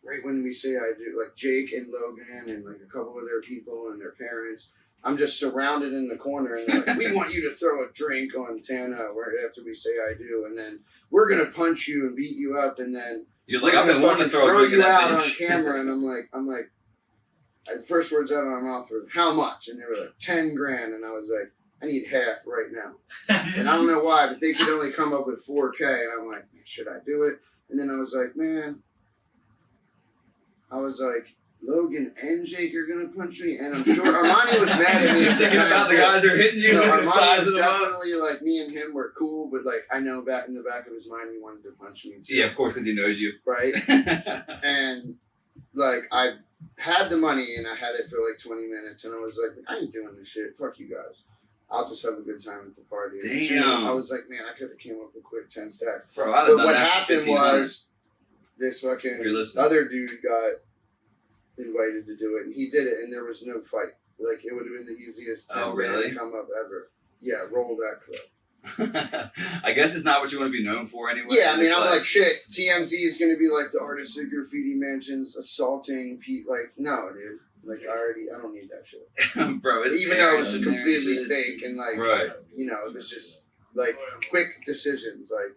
right when we say I do, like Jake and Logan and like a couple of their people and their parents, I'm just surrounded in the corner, and they're like, we want you to throw a drink on Tana right after we say I do, and then we're going to punch you and beat you up, and then You're like, we're I've been gonna wanting to fucking throw a drink in you that out bitch. on camera, and I'm like, the first words out of my mouth were, how much? And they were like, 10 grand. And I was like, I need half right now. And I don't know why, but they could only come up with 4K. And I'm like, should I do it? And then I was like, Logan and Jake are going to punch me. And I'm sure Armani was mad at me. You're thinking about the guys who are hitting you, No, the Armani size was of them up. definitely like, me and him were cool, but like, I know back in the back of his mind, he wanted to punch me too. Yeah, of course, because he knows you. Right? And like, I had the money and I had it for like 20 minutes, and I was like, I ain't doing this shit. Fuck you guys. I'll just have a good time at the party. And Damn. I was like, man, I could have came up with quick 10 stacks. Bro, I'd have But done what that for happened 1500. was this fucking If you're listening. other dude got invited to do it, and he did it, and there was no fight. Like, it would have been the easiest 10 Oh, really? man come up ever. Yeah, roll that clip. I guess it's not what you want to be known for anyway. Yeah, I mean, It's I'm like, shit, TMZ is going to be like the artist at Graffiti Mansions assaulting people. Like, no, dude. Like, I don't need that shit. bro, it's Even though it was cameras in there and completely shit. fake and, like, Right. you know, it was just, like, quick decisions. Like,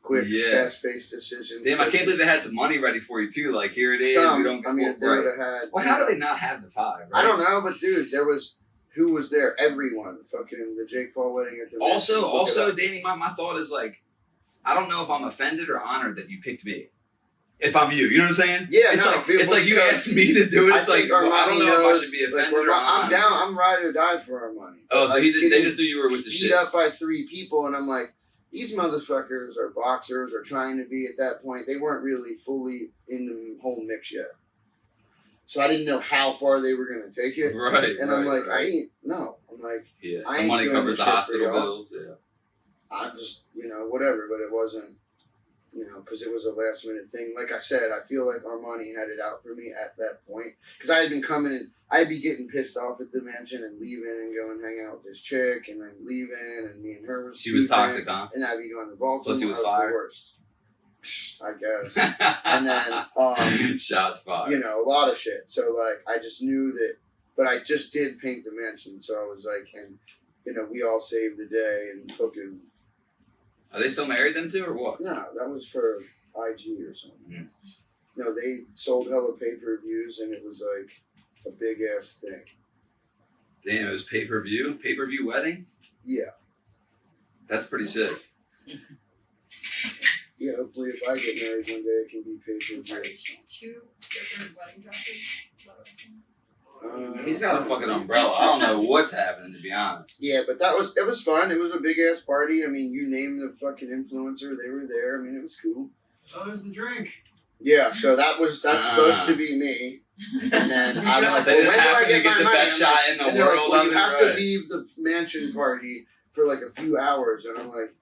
quick, Yeah. fast-paced decisions. Damn, I can't believe they had some money ready for you too. Like, here it is. Some, we don't. I mean, if they right. would have had... Well, how do they not have the 5? Right? I don't know, but, dude, there was... Who was there? Everyone. Fucking the Jake Paul wedding at the... mansion. Look it Also, up. Danny, my thought is like, I don't know if I'm offended or honored that you picked me. If I'm you know what I'm saying? Yeah, it's no, like people- it's like you asked me to do it. It's I like think well, I don't Armani know knows, if I should be like, offended or I'm honored. down. I'm ride or die for Armani. Oh, so Like, they just getting knew you were with the beat shits. up by 3 people, and I'm like, these motherfuckers are boxers or trying to be at that point. They weren't really fully in the whole mix yet. So I didn't know how far they were going to take it. Right. And right, I'm like, right. I'm like, Yeah, I the ain't money doing covers this the shit for hospital y'all. bills. Yeah. I'm just, whatever. But it wasn't, because it was a last minute thing. Like I said, I feel like Armani had it out for me at that point. Because I had been coming in, I'd be getting pissed off at the mansion and leaving and going hang out with this chick and then leaving, and me and her was She was beefing, toxic, huh? and I'd be going to Baltimore. Plus he was I the fired. worst, I guess. And then, shots fired. a lot of shit. So like, I just knew that, but I just did paint the mansion. So I was like, and we all saved the day and fucking. Are they still married them two or what? No, that was for IG or something. Mhm. No, they sold hella pay-per-views, and it was like a big-ass thing. Damn, it was pay-per-view? Pay-per-view wedding? Yeah. That's pretty sick. Yeah, hopefully if I get married one day, it can be pay-per-view. Sorry, 2 different wedding dresses. He's got a fucking umbrella. I don't know what's happening, to be honest. Yeah, but it was fun. It was a big-ass party. I mean, you name the fucking influencer, they were there. I mean, it was cool. Oh, there's the drink. Yeah, so that's supposed to be me. And then I'm like, They well, just when do I happen to get get my the money? best I'm like, shot in the and they're like, world well, of you it, have to right? leave the mansion party for like a few hours. And I'm like,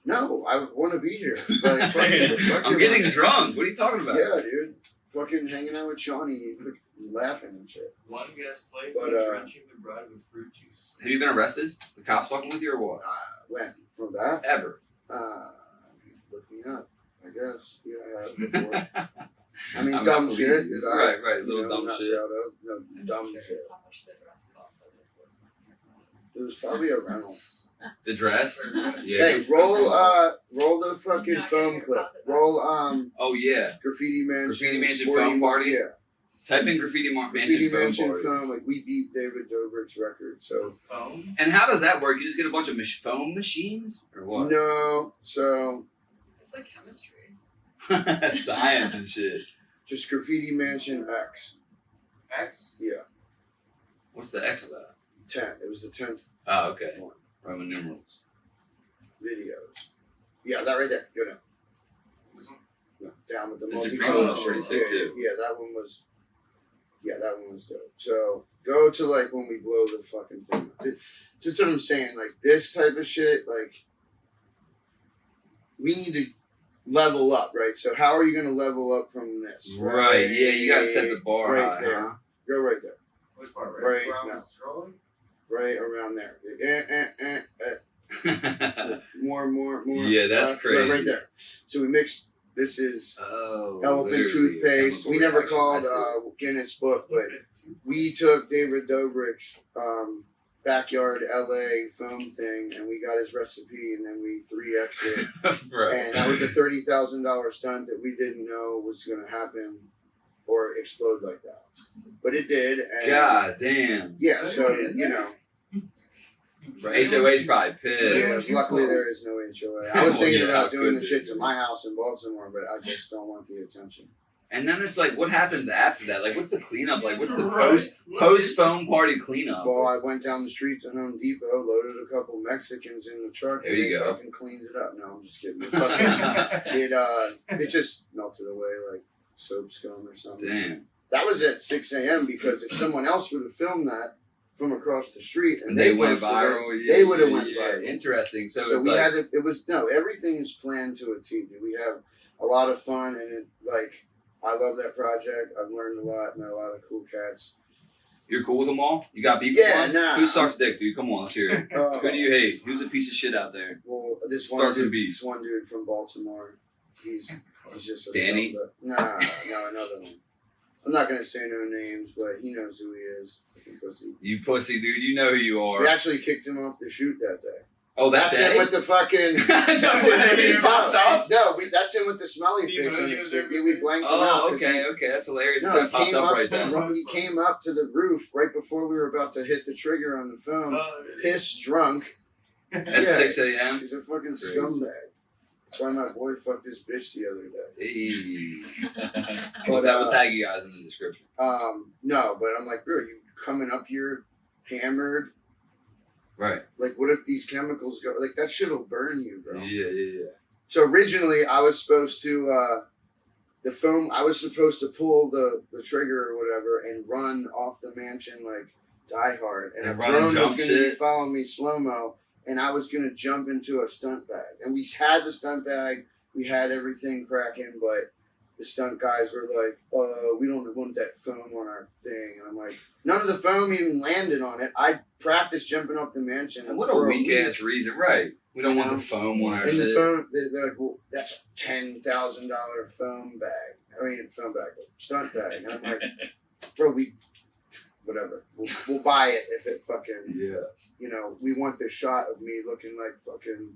no, I want to be here. Like, fuck I'm you. getting drunk. What are you talking about? Yeah, dude. Fucking hanging out with Shawnee, laughing and shit. One guest played But, drenching the bride with fruit juice. Have you been arrested? The cops fucking with you or what? When? From that? Ever. Look me up, I guess. Yeah, I have before. I mean, I'm dumb not shit. believing- That I, Right, right, you little know, dumb not shit. proud of. No, I'm dumb just shit. curious how much the dress cost on this one. It was probably a rental. The dress? Yeah. Hey, roll the fucking Not foam getting your clip. closet back. Roll Oh, yeah. Graffiti Mansion. Graffiti Mansion Sporting- foam party? Yeah. Type in Graffiti Mansion Graffiti foam Mansion party. foam. Like we beat David Dobrik's record. So Phone? And how does that work? You just get a bunch of foam machines? Or what? no. So It's like chemistry. Science and shit. just Graffiti Mansion X. X? Yeah. What's the X of that? 10. It was the 10th Oh, okay. one. Roman numerals. Videos. Yeah, that right there. Go down. This one? No, down with the The multi. Supreme one's pretty sick, yeah, too. Yeah, that one was. Yeah, that one was dope. So go to like when we blow the fucking thing. Just what I'm saying. Like this type of shit. Like we need to level up, right? So how are you going to level up from this? Right, yeah, you gotta set the bar right high, there. huh? Go right there. Which part, Right right? Where I now. was scrolling? Right around there. More. Yeah, that's crazy. Right there. So we mixed. This is Oh, elephant literally, toothpaste. chemical We never reaction, called I see. Guinness Book, but we took David Dobrik's backyard LA foam thing, and we got his recipe, and then we 3x'd it. Right. And that was a $30,000 stunt that we didn't know was going to happen or explode like that. But it did. And God damn. yeah, so, you know. HOA's probably Yeah, pissed. luckily there is no HOA. I was thinking Yeah, about doing could the shit be. to my house in Baltimore, but I just don't want the attention. And then it's like, what happens after that? Like, what's the cleanup? Like, what's the Right. post foam party cleanup? Well, I went down the street to Home Depot, loaded a couple Mexicans in the truck, There and you they go. fucking cleaned it up. No, I'm just kidding. It, fucking, it just melted away like soap scum or something. Damn. That was at 6 a.m. because if someone else would have filmed that from across the street And they went posted it, viral. Yeah, they would have yeah, went yeah. viral. Interesting. So, So it's we like, had it. It was everything is planned to a T. Dude. We have a lot of fun, and it like I love that project. I've learned a lot, met a lot of cool cats. you're cool with them all? You got people? Yeah, on? nah. Who sucks dick, dude? Come on, let's hear it. Uh, Who do you hate? Who's a piece of shit out there? Well, this one Starts dude, and beats. this one dude from Baltimore. He's just a Danny? scumbag. Nah, no, another one. I'm not gonna say no names, but he knows who he is. Fucking pussy. You pussy, dude. You know who you We are. actually kicked him off the shoot that day. Oh, that That's day? him with the fucking. That's when he popped off? No, that's him with the smiley He face. knows on he his was shit. there for We blanked him out. Oh, 'cause okay, okay. That's hilarious. No, that popped up right then. He came up to the roof right before we were about to hit the trigger on the phone. Pissed drunk. At Yeah. 6 a.m.? He's a fucking Crazy. scumbag. That's why my boy fucked this bitch the other day. Hey. But, We'll tag you guys in the description. No, but I'm like, bro, you coming up here hammered? Right. Like, what if these chemicals go? Like, that shit'll burn you, bro. Yeah. So originally, I was supposed to, the foam, I was supposed to pull the trigger or whatever and run off the mansion like Die Hard. And And a run drone and was jump going to be shit. following me slow-mo, and I was going to jump into a stunt bag. And we had the stunt bag, we had everything cracking, but the stunt guys were like, we don't want that foam on our thing. And I'm like, none of the foam even landed on it. I practiced jumping off the mansion. And what a for weak ass reason. Right. We don't want the foam on our And the shit. phone, they're like, well, that's a $10,000 foam bag. I mean, foam bag, stunt bag. And I'm like, bro, whatever. We'll buy it if it fucking, Yeah. we want the shot of me looking like fucking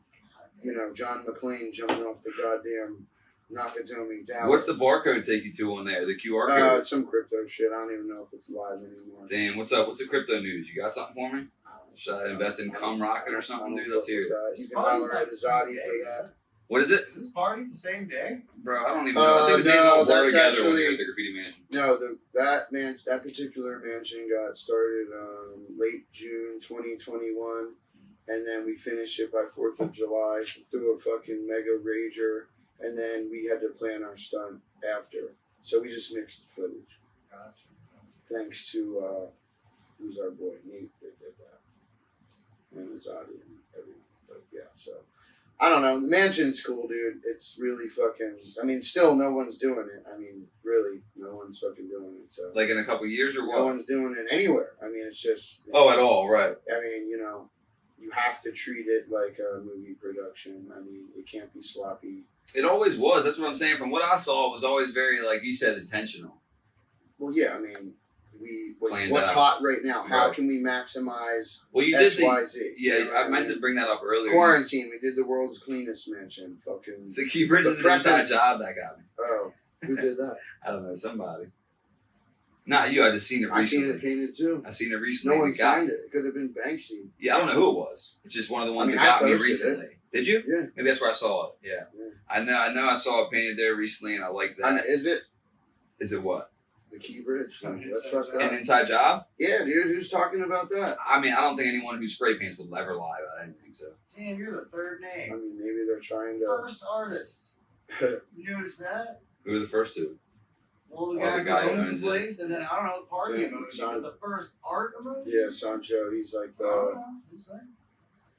you know, John McClane jumping off the goddamn Nakatomi Tower. What's the barcode take you to on there? The QR code? Some crypto shit. I don't even know if it's live anymore. Damn, what's up? What's the crypto news? You got something for me? Should I invest in Cum Rocket or something, dude? Let's hear it. You This can party's holler not at the same Azadi day, for is that. it? What is it? Is this party the same day? Bro, I don't even know. I think the days no, all blur that's together when actually- you're at the Graffiti Mansion. No, that particular mansion got started late June 2021, and then we finished it by 4th of July through a fucking mega rager, and then we had to plan our stunt after. So we just mixed the footage. Gotcha. Thanks to who's our boy Nate that did that, and Azadi and everyone. But yeah, so. I don't know. The mansion's cool, dude. It's really fucking. I mean, still no one's doing it. I mean, really, no one's fucking doing it. So Like in a couple years or no what? one's doing it anywhere. I mean, it's just. Oh, at all, right. I mean, you know, you have to treat it like a movie production. I mean, it can't be sloppy. It always was. That's what I'm saying. From what I saw, it was always very, like you said, intentional. Well, yeah. I mean, Planned what's out. hot right now? How Right. can we maximize Well, you X, did the. Y, Z? Yeah, You know what I meant to bring that up earlier. Quarantine. We did the world's cleanest mansion. Fucking. The Key Bridge is The an inside prepping- job that got me. Oh, who did that? I don't know, somebody. Not you, I just seen it I seen recently. it painted too. I seen it recently. No and one it got signed me. it. It could have been Banksy. Yeah, I don't know who it was. It's just one of the ones I mean, that got I me posted recently. Did you? Yeah. Maybe that's where I saw it. Yeah. Yeah. I know I saw it painted there recently and I like that. I mean, is it Is it what? the Key Bridge? I mean, That's it's fucked that up. An inside job? Yeah, dude. Who's talking about that? I mean, I don't think anyone who spray paints will ever lie about anything, so. Damn, you're the third I name. mean, maybe they're trying to. First artist. You notice that? Who were the first two? Well, the Oh, guy, the guy who who owns owns the it. place, and then I don't know, party Son- emoji, son. but the first art emoji? Yeah, Sancho. He's like I don't the. know. Who's that?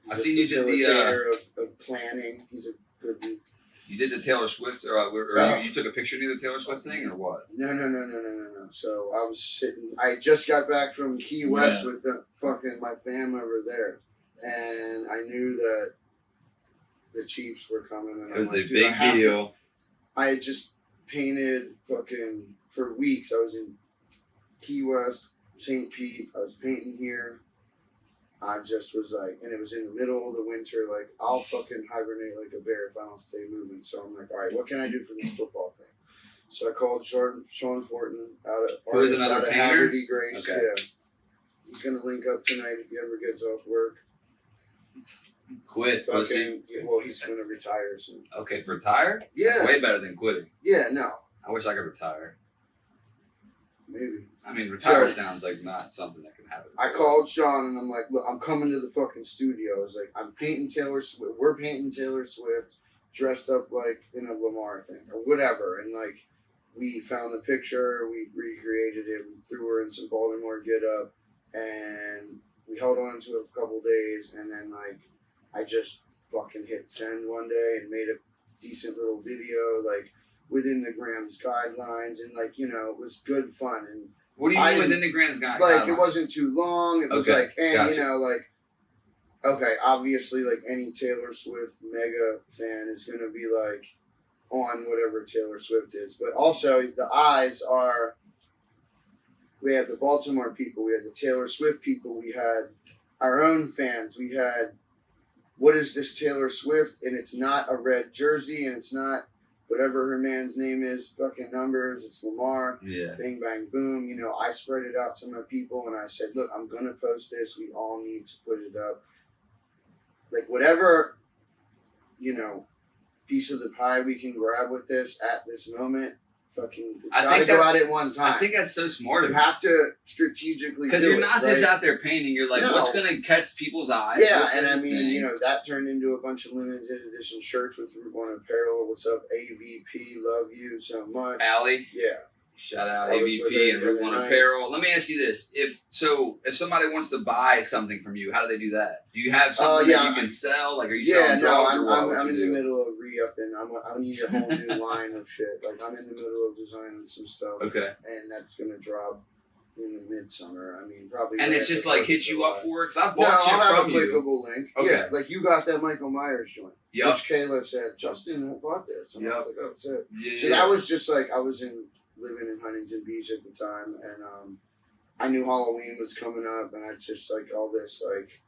I he's seen the you did the, facilitator of planning. He's a good dude. You did the Taylor Swift, or Oh. you took a picture near the Taylor Swift thing, or what? No. So I was sitting. I just got back from Key West with the fucking my fam over there, and I knew that the Chiefs were coming. And It was I'm like, a dude, I big have to- deal. I had just painted fucking for weeks. I was in Key West, St. Pete. I was painting here. I just was like, and it was in the middle of the winter. Like, I'll fucking hibernate like a bear if I don't stay moving. So I'm like, all right, what can I do for this football thing? So I called Sean Fortin out of Who is artist another out of painter? Haverty Grace. Okay. Yeah, he's gonna link up tonight if he ever gets off work. Quit, pussy. Fucking, well, he's gonna retire soon. Okay, retire? Yeah, It's way better than quitting. yeah, no, I wish I could retire. maybe. I mean, retire So- sounds like not something that can happen. I called Sean and I'm like, look, I'm coming to the fucking studio. I was like, I'm painting Taylor Swift. We're painting Taylor Swift dressed up like in a Lamar thing or whatever. And like, we found the picture, we recreated it, we threw her in some Baltimore get up, and we held on to it for a couple days. And then like, I just fucking hit send one day and made a decent little video, like within the Graham's guidelines, and like, you know, it was good fun. And What do you I mean didn't- within the Grand Sky? like it wasn't too long. It was Okay, like, and gotcha. you know, like, okay, obviously, like any Taylor Swift mega fan is gonna be like on whatever Taylor Swift is, but also the eyes are. We had the Baltimore people, we had the Taylor Swift people, we had our own fans, we had what is this Taylor Swift, and it's not a red jersey, and it's not whatever her man's name is, fucking numbers, it's Lamar. Yeah. Bang, bang, boom. You know, I spread it out to my people and I said, look, I'm going to post this. We all need to put it up. Like, whatever, you know, piece of the pie we can grab with this at this moment, fucking, it's I got to think go that's- out at one time. I think that's so smart of you you. have to strategically do Because you're it, not right? just out there painting. You're like, No. what's going to catch people's eyes? Yeah, What's and I the mean, thing? you know, that turned into a bunch of limited edition shirts with Route 1 Apparel. What's up, AVP? Love you so much. Allie, Yeah. shout out I was with AVP her and the Route other 1 night. Apparel. Let me ask you this: if somebody wants to buy something from you, how do they do that? Do you have something yeah. that you can sell? Like, are you Yeah, selling no, drugs or what? What I'm you in do? the middle of re-upping. I need a whole new line of shit. Like, I'm in the middle of designing some stuff. Okay. And that's going to drop in the midsummer. I mean, probably. And right it's just after like hit you up July. for it? Because I No, bought I'll have shit a from you. clickable link. Okay. Yeah, like you got that Michael Myers joint. Yup. Which Kayla said, Justin bought this. And I was like, oh, sick. Yeah. So that was just like, I was living in Huntington Beach at the time, and I knew Halloween was coming up, and I just like all this, like,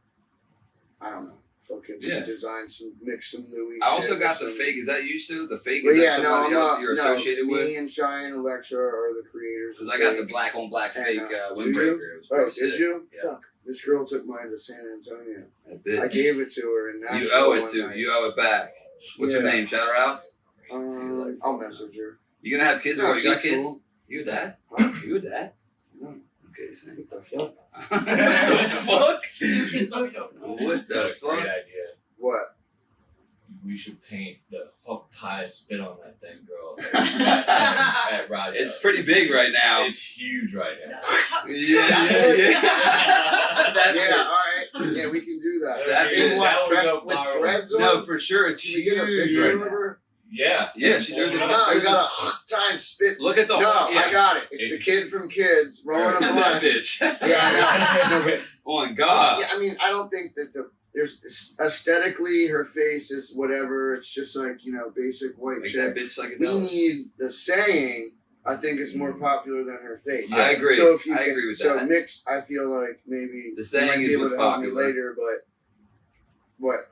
I don't know, fucking Yeah. just design some, mix some Louis. I also shit got with the some- fake. Is that you, Sue? The fake? But Is yeah, that no, somebody I'm else not, you're no, associated me with? and Shy and Electra are the creators. Because of I got Fake. the black on black And, fake do windbreaker. you? It was Oh, pretty did sick. you? Yeah. Fuck. This girl took mine to San Antonio. That bitch. I gave it to her in Nashville. You owe it one to. night. You owe it back. What's your Yeah. name? Shout her out. I'll message her. You gonna have kids? No, or you got she's kids? cool. You a dad? Huh? You a dad? No. Okay, same. What the fuck? What the fuck? Kids, let me know. What the That's a fuck? great idea. What? We should paint the hook tie spit on that thing, girl. At Raja. It's pretty big right now. It's huge right now. Yeah. That Yeah, bitch. alright. Yeah, we can do that. That In is- what? that would Dress go with viral. dreads on? No, for sure. It's Can we get a huge picture right of now. her? Yeah. Yeah, there's a No, you gotta spit. look at the No, whole. Yeah. I got it. It's the kid from Kids rolling a that blunt. bitch. Yeah, I know. No, but- Oh my god. yeah, I mean, I don't think that there's aesthetically her face is whatever. It's just like, basic white Like chick. that bitch We psychedelic. need the saying. I think is more popular than her face. I agree. So if you I can, agree with so that. mix, I feel like maybe The saying you might be is able what's to help me popular. later, but what?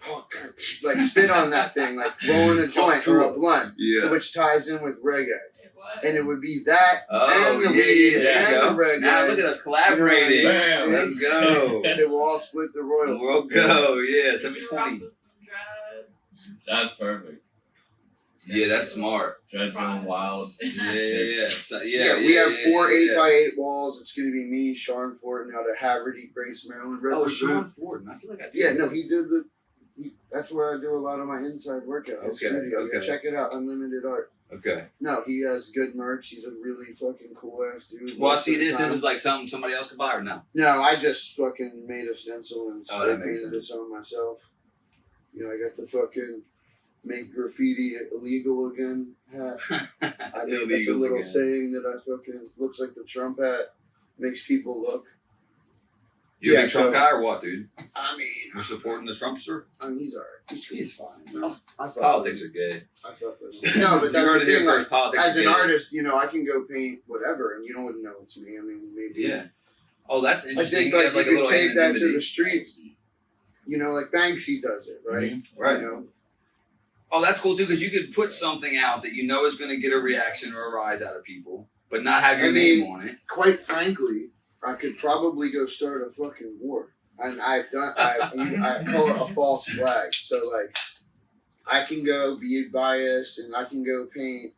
Like spit on that thing, like rolling a joint or a blunt, Yeah. which ties in with reggae, It was. and it would be that Oh, and the yeah, weed yeah, there and you go. the reggae. Now look at us collaborating. Bam. Let's go. They will all split the royalties. We'll go. Yeah, You rock 720. with some dreads. That's perfect. Yeah, that's smart. Dreads going wild. Yeah. So, Yeah, we have four 8x8 walls. It's gonna be me, Sean Fortin, out of Haverty, Grace, Maryland. Oh, represent. Sean Ford. I feel like I do. Yeah, no, he did the. That's where I do a lot of my inside workout. His Okay, studio. okay. Yeah, check it out, Unlimited Art. Okay. No, he has good merch. He's a really fucking cool ass dude. Well, I Most see of the this. time. This is like something somebody else could buy or no? No, I just fucking made a stencil and Oh, that spray makes painted this on myself. I got the fucking make graffiti illegal again hat. I think that's a little saying that I fucking looks like the Trump hat. Makes people look. You a Yeah, big Trump so- guy or what, dude? I mean, You're supporting the Trumpster? he's alright. He's fine. I fuck Politics with are good. him. I fuck with him. No, but You that's heard the it here thing. Like, first. Politics as are an good. artist, I can go paint whatever, and you don't know it's me. I mean, maybe. Yeah. Oh, that's I interesting. think You like have, you a could little take that to anonymity. the streets. Like Banksy does it, right? Right. You Oh, that's cool too, because you could put something out that you know is going to get a reaction or a rise out of people, but not have your I name mean- on it. Quite frankly, I could probably go start a fucking war, and I call it a false flag. So like, I can go be biased, and I can go paint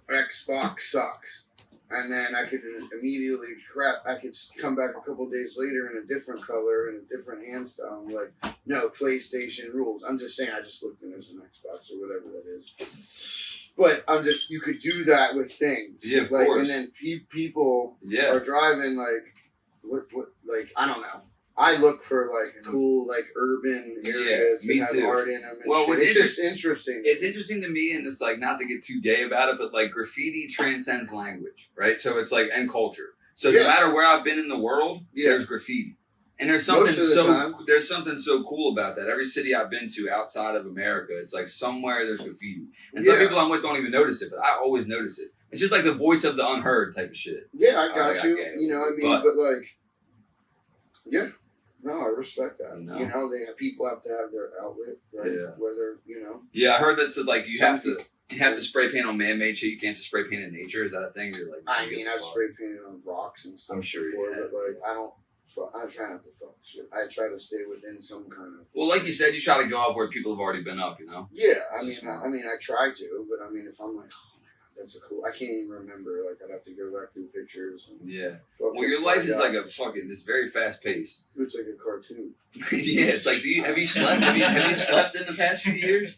Xbox sucks. And then I could immediately I could come back a couple days later in a different color and a different hand style. I'm like, no, PlayStation rules. I'm just saying, I just looked in as an Xbox or whatever that is. But you could do that with things. Yeah, of like, course. And then people Yeah. are driving I don't know. I look for cool urban areas me that have too. art in them. And Well, shit. what's It's just interesting. It's interesting to me, and it's not to get too gay about it, but graffiti transcends language, right? So it's and culture. So no Yeah. matter where I've been in the world, Yeah. there's graffiti. And there's something Most of the time. there's something so cool about that. Every city I've been to outside of America, it's somewhere there's graffiti. And some Yeah. people I'm with don't even notice it, but I always notice it. It's just the voice of the unheard type of shit. Yeah, I Oh, got yeah, you. okay. You know what I mean? But- But yeah. No, I respect that. No. People have to have their outlet, right? Yeah. Whether, Yeah, I heard that said you Some have to spray paint on man-made shit. You can't just spray paint in nature. Is that a thing? You're I mean, I've spray painted on rocks and stuff I'm sure you before, have. but I try not to fuck shit. I try to stay within some kind of. Well, like you said, you try to go up where people have already been up. Yeah, It's just I try to, but if I'm like, oh my god, that's a cool. I can't even remember. I'd have to go back through pictures. And Yeah. fucking Well, your life find is out. it's very fast paced. It's like a cartoon. Yeah, it's have you slept? Have you slept in the past few years?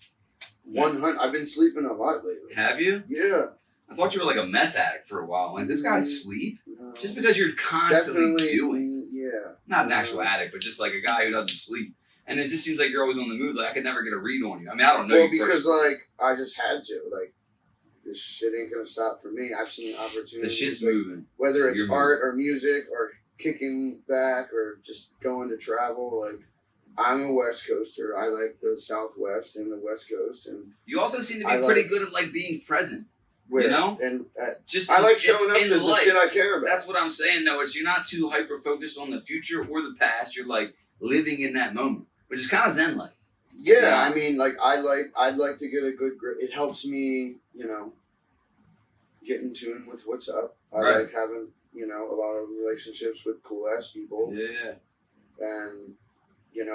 100. I've been sleeping a lot lately. Have you? Yeah. I thought you were a meth addict for a while. This guy sleep No. just because you're constantly Definitely, doing. yeah. Not an actual addict, but just a guy who doesn't sleep. And it just seems like you're always on the move. I could never get a read on you. I mean, I don't know Well, you because personally. I just had to. This shit ain't gonna stop for me. I've seen opportunities. The shit's like, moving. whether So it's you're art or music or kicking back or just going to travel. I'm a West Coaster. I like the Southwest and the West Coast, and You also seem to be I pretty like- good at being present. where, You know? and Just I like showing up in to the life. shit I care about. That's what I'm saying. No, you're not too hyper focused on the future or the past. You're living in that moment. which is kind of zen-like. Yeah, I mean, like I'd like to get a good grip. It helps me, get in tune with what's up. I Right. like having, a lot of relationships with cool ass people, Yeah. and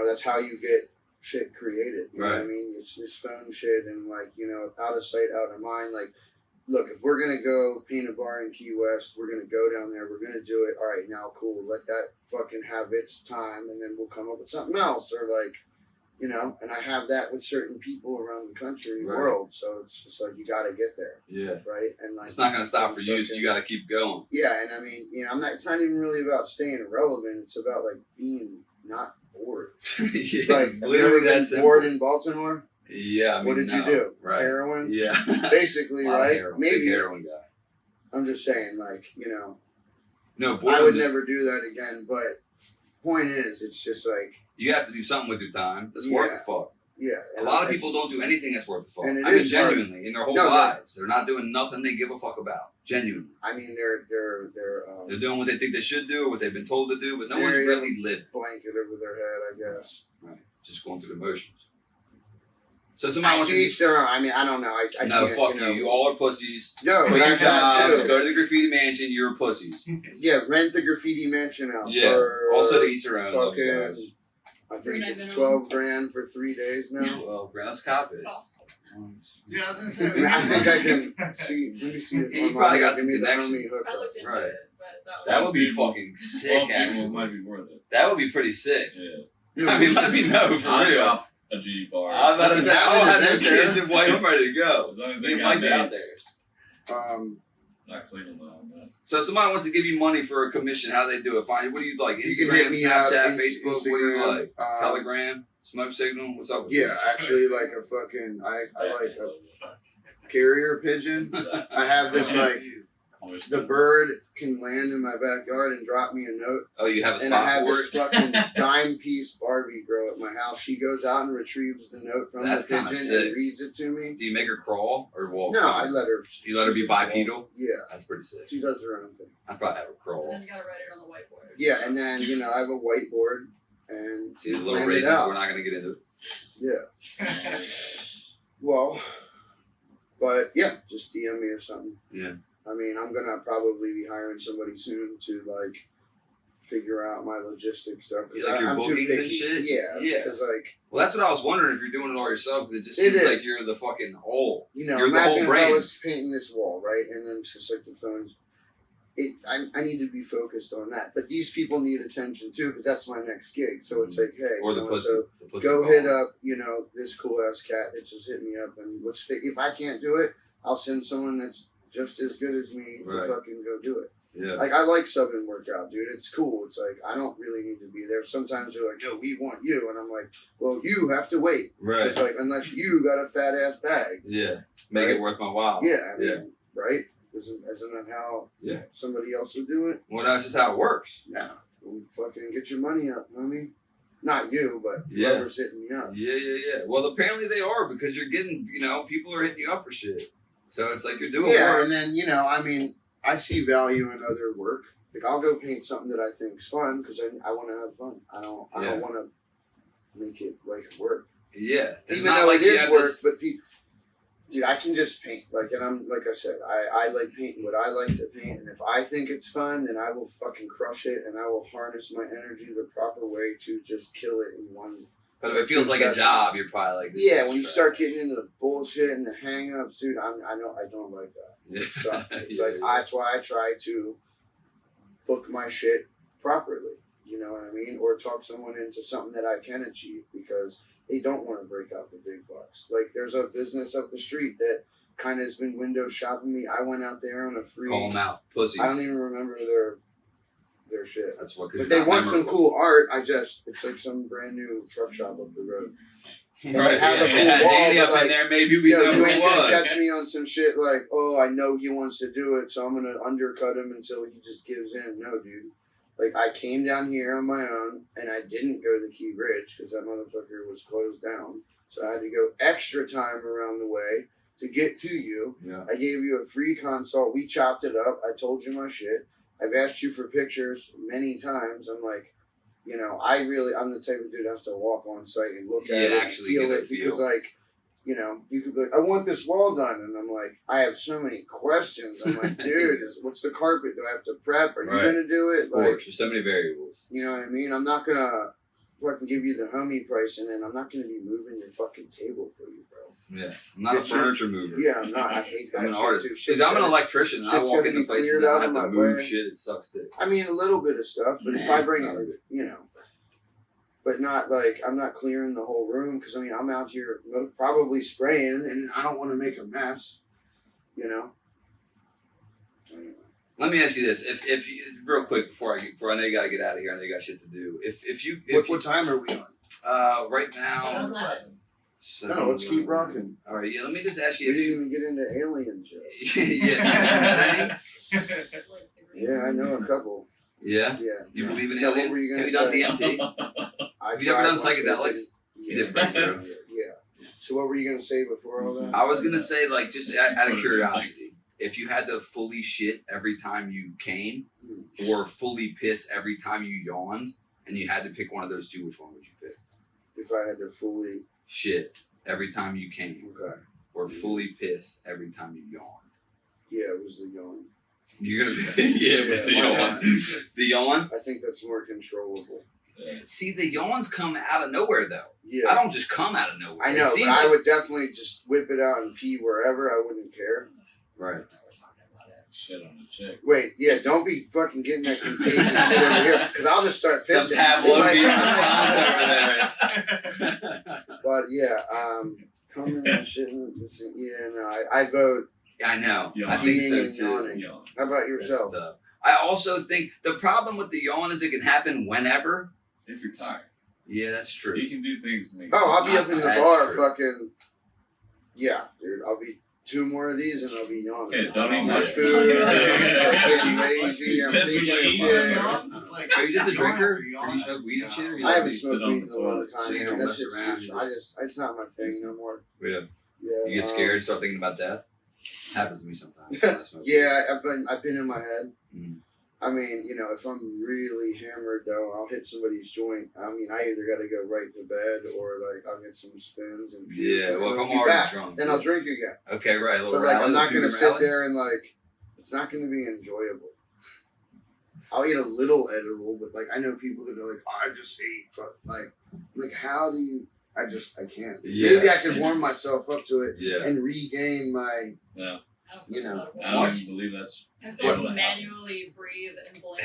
that's how you get shit created. You know what I Right. mean? It's this phone shit and like out of sight, out of mind. Like, look, if we're gonna go paint a bar in Key West, we're gonna go down there. We're gonna do it. All right, now cool. Let that fucking have its time, and then we'll come up with something else, or like. And I have that with certain people around the country, Right. world. So it's just like you got to get there, Yeah. right? And like It's not going to stop for you, so you got to keep going. Yeah, and I mean, I'm not. It's not even really about staying relevant. It's about like being not bored. Yeah, Like, have you literally ever been that simple. bored in Baltimore? Yeah, I mean, What did you do? Right. Heroin? Yeah. Basically, A lot of right? heroin. Maybe. Big heroin guy. I'm just saying, like, No, I boredom would is- never do that again. But point is, it's just like, You have to do something with your time that's Yeah. worth the fuck. yeah. A lot of people don't do anything that's worth the fuck. and it I mean, is hard. genuinely, in their whole No, lives, they're not doing nothing they give a fuck about. Genuinely, I mean, they're they're doing what they think they should do or what they've been told to do, but no There one's you really living. blanket over their head, I guess. Right, just going through the motions. So somebody I wants to. teach their own. I mean, I don't know. I No, can't, fuck you. You all are pussies. No, Quit your that's that jobs. too. Go to the graffiti mansion. You're pussies. Yeah, rent the graffiti mansion out Yeah. for Also to each their own. Love you fucking. guys. I think $3.99 it's $12,000 for 3 days now. Well, let's cop it. Awesome. Yeah, I was gonna say. I mean, I think I can see. Let me see if You my probably mom got can some give me the connection. homie hook I up. looked into Right. it, but That would be People- fucking sick, 12 people actually. might be worth it. That would be pretty sick. Yeah. I mean, let me know for I'll real. drop a G bar. I was about to You say, can I don't have have no it there. kids and boy, I'm ready to go. As long as they You got might be out mates. there. Not cleaning the whole mess. So if somebody wants to give you money for a commission, how do they do it? Find what do you like? You can hit Instagram, me up. Snapchat, Facebook. What do you Instagram, like? Telegram, smoke signal. What's up with Yeah, this? actually, like a fucking. I like a carrier pigeon. I have this like the bird can land in my backyard and drop me a note. Oh, you have a And I spot have for this it. fucking dime piece Barbie girl at my house. She goes out and retrieves the note from That's the kinda pigeon sick. and reads it to me. Do you make her crawl or walk? No, I let her. You let her be she just walk. bipedal? Yeah, That's pretty sick. she does her own thing. I'd probably have her And crawl. then you gotta write it on the whiteboard. Yeah, and then I have a whiteboard and See the little plan it raises. out. We're not gonna get into it. Yeah. Well, but yeah, just DM me or something. Yeah. I mean, I'm gonna probably be hiring somebody soon to like figure out my logistics stuff. 'Cause Like your I'm too bookings and picky. shit? Yeah, Yeah. because like Well, that's what I was wondering if you're doing it all yourself. Because it just It seems like is. you're the fucking whole. you're the whole imagine if I brand. was painting this wall, right, and then it's just like the phones. I need to be focused on that, but these people need attention too because that's my next gig. So it's like, hey, Or the so pussy. The pussy go call. hit up, this cool ass cat that just hit me up, and if I can't do it, I'll send someone that's just as good as me to Right. fucking go do it. Yeah. Like, I like subbing workout, dude. It's cool. It's like, I don't really need to be there. Sometimes they're like, no, we want you. And I'm like, well, you have to wait. Right. It's like, unless you got a fat ass bag. Yeah. Make Right. it worth my while. Yeah, I mean, Yeah. right? Isn't that how Yeah. somebody else would do it? Well, that's just how it works. Yeah. Well, fucking get your money up, homie. Not you, but Yeah. whoever's hitting me up. Yeah. Well, apparently they are because you're getting, people are hitting you up for shit. So it's like you're doing Yeah, work. and then, I mean, I see value in other work. Like, I'll go paint something that I think's fun because I want to have fun. I don't Yeah. want to make it like work. Yeah. It's Even not though like it you is have work, this- but dude, I can just paint. Like, and I'm like I said, I like painting what I like to paint, and if I think it's fun, then I will fucking crush it, and I will harness my energy the proper way to just kill it in one. But if it feels like a sessions. job, you're probably like, this Yeah, is when you trash. start getting into the bullshit and the hang-ups, dude, I don't like that. Yeah. It sucks. It's Yeah, like yeah. that's why I try to book my shit properly. You know what I mean? Or talk someone into something that I can achieve because they don't want to break out the big bucks. Like, there's a business up the street that kind of has been window shopping me. I went out there on a free. Call them out. Pussies. I don't even remember their shit. That's what. 'cause But you're they not want some memorable. cool art. It's like some brand new truck shop up the road. And Right. they have Yeah. a cool Yeah. wall, Danny but, up like, in there, maybe we know you who ain't it gonna was. catch me on some shit like, oh, I know he wants to do it, so I'm gonna undercut him until he just gives in. No, dude. Like, I came down here on my own, and I didn't go to the Key Bridge because that motherfucker was closed down. So I had to go extra time around the way to get to you. Yeah. I gave you a free consult. We chopped it up. I told you my shit. I've asked you for pictures many times. I'm like, you know, I'm the type of dude that has to walk on site and look at Yeah, it and actually feel get a it because, feel. like, you know, you could be like, I want this wall done. And I'm like, I have so many questions. I'm like, dude, what's the carpet? Do I have to prep? Are you Right. going to do it? Of Like, course, there's so many variables. you know what I mean? I'm not going to fucking give you the homie price and then I'm not going to be moving your fucking table for you, bro. Yeah, I'm not a It's just- furniture mover. Yeah, I'm not. I hate that. I'm an shit, artist. too. If Shit's I'm an gotta- electrician and I shit's walk gotta into be places cleared that I out have of to my move way. shit, it sucks dick. I mean, a little bit of stuff, but if Nah, I bring not it, really. you know, but not like I'm not clearing the whole room because I mean I'm out here probably spraying and I don't want to make a mess, you know. Anyway. Let me ask you this: if you, real quick before I know you gotta get out of here, I know you got shit to do. What time are we on? Right now, 7-Eleven. No, let's keep rocking. All right, yeah. Let me just ask We you if didn't you, even get into alien shit. yeah, Yeah, I know a couple. yeah. Yeah. You believe in Yeah, what aliens? were you Have gonna you done say? DMT? I Have you ever tried done once, but it psychedelics? didn't- You did break through. Yeah. So what were you gonna say before all that? I was gonna say, like, just out of curiosity, if you had to fully shit every time you came, or fully piss every time you yawned, and you had to pick one of those two, which one would you pick? If I had to fully. Shit every time you came, Okay. or fully piss every time you yawned. Yeah, it was the yawn. You're gonna yeah, it was the Yeah. yawn. The yawn. I think that's more controllable. See, the yawns come out of nowhere though. Yeah. I don't just come out of nowhere. I It know, seems but I like- would definitely just whip it out and pee wherever. I wouldn't care. Right. Shit on the chick. Wait, yeah, don't be fucking getting that contagious shit over here, because I'll just start Some pissing. Pavlovian response over there. But yeah, coming and shitting. Yeah, no, I vote. I know. Yeah. I think so Peeing and too. yawning. You know, How about That's yourself? tough. I also think the problem with the yawn is it can happen whenever. if you're tired, Yeah, that's true. you can do things to make. Oh, I'll be not up in the That's bar, true. fucking. Yeah, dude, I'll be 2 more of these and I'll be yawning. Yeah, don't eat much that. food. Yeah. I'm getting lazy. I'm That's what thinking you shit. eat. Are you just a You don't have drinker? to yawn Or do you smoke weed and after shit? Or you I like haven't weed? sit smoked on weed the in a long toilet, time. so you Man. don't That's mess just, around, it's not my thing no more. Yeah. Yeah. You get scared and start thinking about death? Happens to me sometimes. when I smoke weed. Yeah, I've been in my head. Mm. I mean, you know, if I'm really hammered though, I'll hit somebody's joint. I mean, I either got to go right to bed or like I'll get some spins and Yeah, well, if I'll I'm be already back. drunk. Then I'll drink again. Okay, right. A little But like, rally, I'm not little gonna Cuban sit rally. there and like, it's not gonna be enjoyable. I'll eat a little edible, but like I know people that are like, oh, I just ate. Like how do you? I can't. Yeah. Maybe I could warm myself up to it Yeah. and regain my. Yeah, You know. I don't even believe that's. I have able to to happen. manually breathe and blink.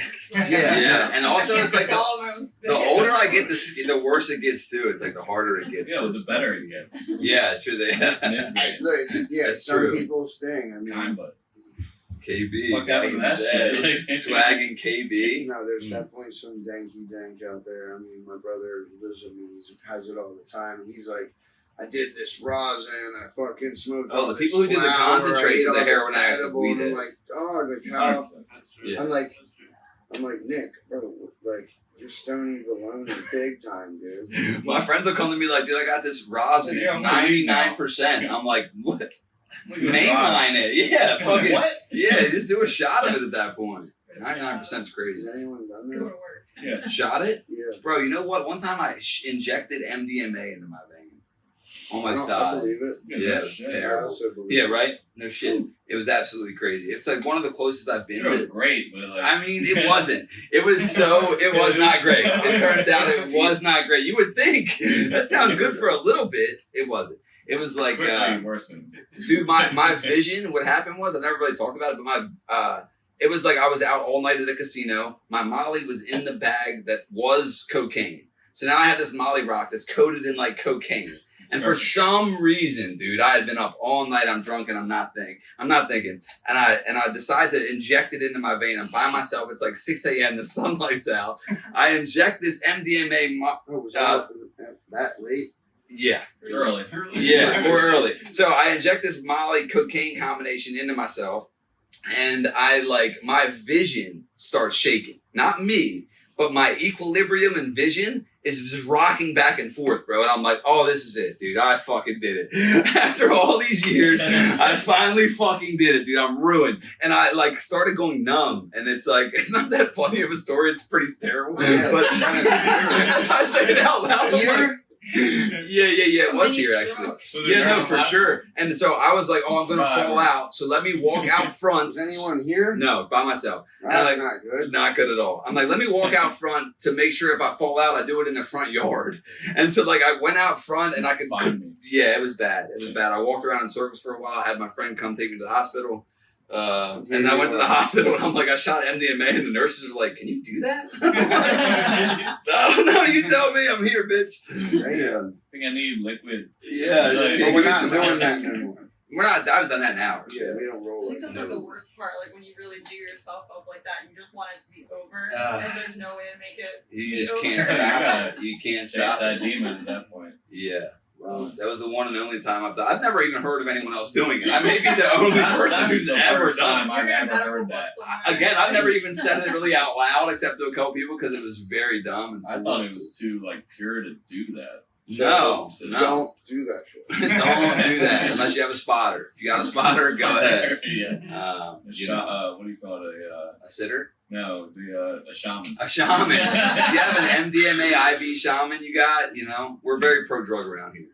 Yeah. Yeah, and also I it's like follow my own spit. the older I get, the worse it gets too. It's like the harder it gets. Yeah, well, the better it gets. Yeah, true. They Just have manipulate. Look, it's That's some true. people's thing. I mean, Kind, but KB. fuck happened to that shit. Swagging KB. no, there's Mm. definitely some danky dank out there. I mean, my brother lives with me. He has it all the time. And he's like, I did this rosin. I fucking smoked. Oh, all the this people who do the flower, I concentrates ate are the all this heroin addicts with edible, weed and I'm head. like, dog, like how? 100%. Yeah. I'm like Nick, bro, like you're stony baloney big time, dude. My friends will come to me like, dude, I got this rosin. It's Yeah, I'm gonna leave now. 99%. I'm like, what? Look at the drive. Mainline it. Yeah, fucking. What? Yeah, just do a shot of it at that point. 99% is Has crazy. anyone done Go to that? work. Yeah. Shot it? Yeah. Bro, you know what? One time I injected MDMA into my vein. Almost I died. believe it. Yeah, it was shit. I terrible. also believe Yeah, it. right? No shit. It was absolutely crazy. It's like one of the closest I've been Sure, it was to. great, but like, I mean, it wasn't. It was not great. It turns out it was not great. You would think that sounds good for a little bit. It wasn't. It was like, quickly worsened. dude, my vision, what happened was, I never really talked about it, but it was like I was out all night at a casino. My Molly was in the bag that was cocaine. So now I had this Molly rock that's coated in like cocaine. And for some reason, dude, I had been up all night. I'm drunk and I'm not thinking. And I decide to inject it into my vein. I'm by myself. It's like 6 a.m. The sunlight's out. I inject this MDMA. Oh, was that that late? Yeah. Early. Yeah, or early. So I inject this Molly cocaine combination into myself, and my vision starts shaking. Not me, but my equilibrium and vision is just rocking back and forth, bro. And I'm like, oh, this is it, dude. I fucking did it. After all these years, I finally fucking did it, dude. I'm ruined. And I like started going numb. And it's like, it's not that funny of a story. It's pretty terrible. Yeah, But it's as I say it out loud, I'm like, Here? yeah. It was here, actually. Yeah, no, for sure. And so I was like, oh, I'm going to fall out. So let me walk out front. Is anyone here? No, by myself. That's like, not good. Not good at all. I'm like, let me walk out front to make sure if I fall out, I do it in the front yard. And so like I went out front and I could Find me. Yeah, it was bad. It was bad. I walked around in circles for a while. I had my friend come take me to the hospital. And I went to the hospital and I'm like, I shot MDMA and the nurses were like, can you do that? No, you tell me. I'm here, bitch. Damn. I think I need liquid. Yeah, just But give we're me not some- doing that anymore. We're not. I've done that in hours. Yeah, we don't I roll think like that's like that. the worst part, like when you really do yourself up like that and you just want it to be over Ah. and there's no way to make it You be just over. can't stop it. You can't Chase stop that it. demon at that point. Yeah. Wow. That was the one and only time I've done. I've never even heard of anyone else doing it. I may be the only person That's who's the ever first done time it. I've You're in a ever medical heard book that. somewhere. Again, I've never even said it really out loud except to a couple people because it was very dumb. And I thought it was too like pure to do that. No. Don't do that shit. Don't do that unless you have a spotter. If you got a spotter, go ahead. Yeah. You know, What do you call it? a sitter, No, a shaman. a shaman. If you have an MDMA IV shaman, you got. You know, we're very pro drug around here.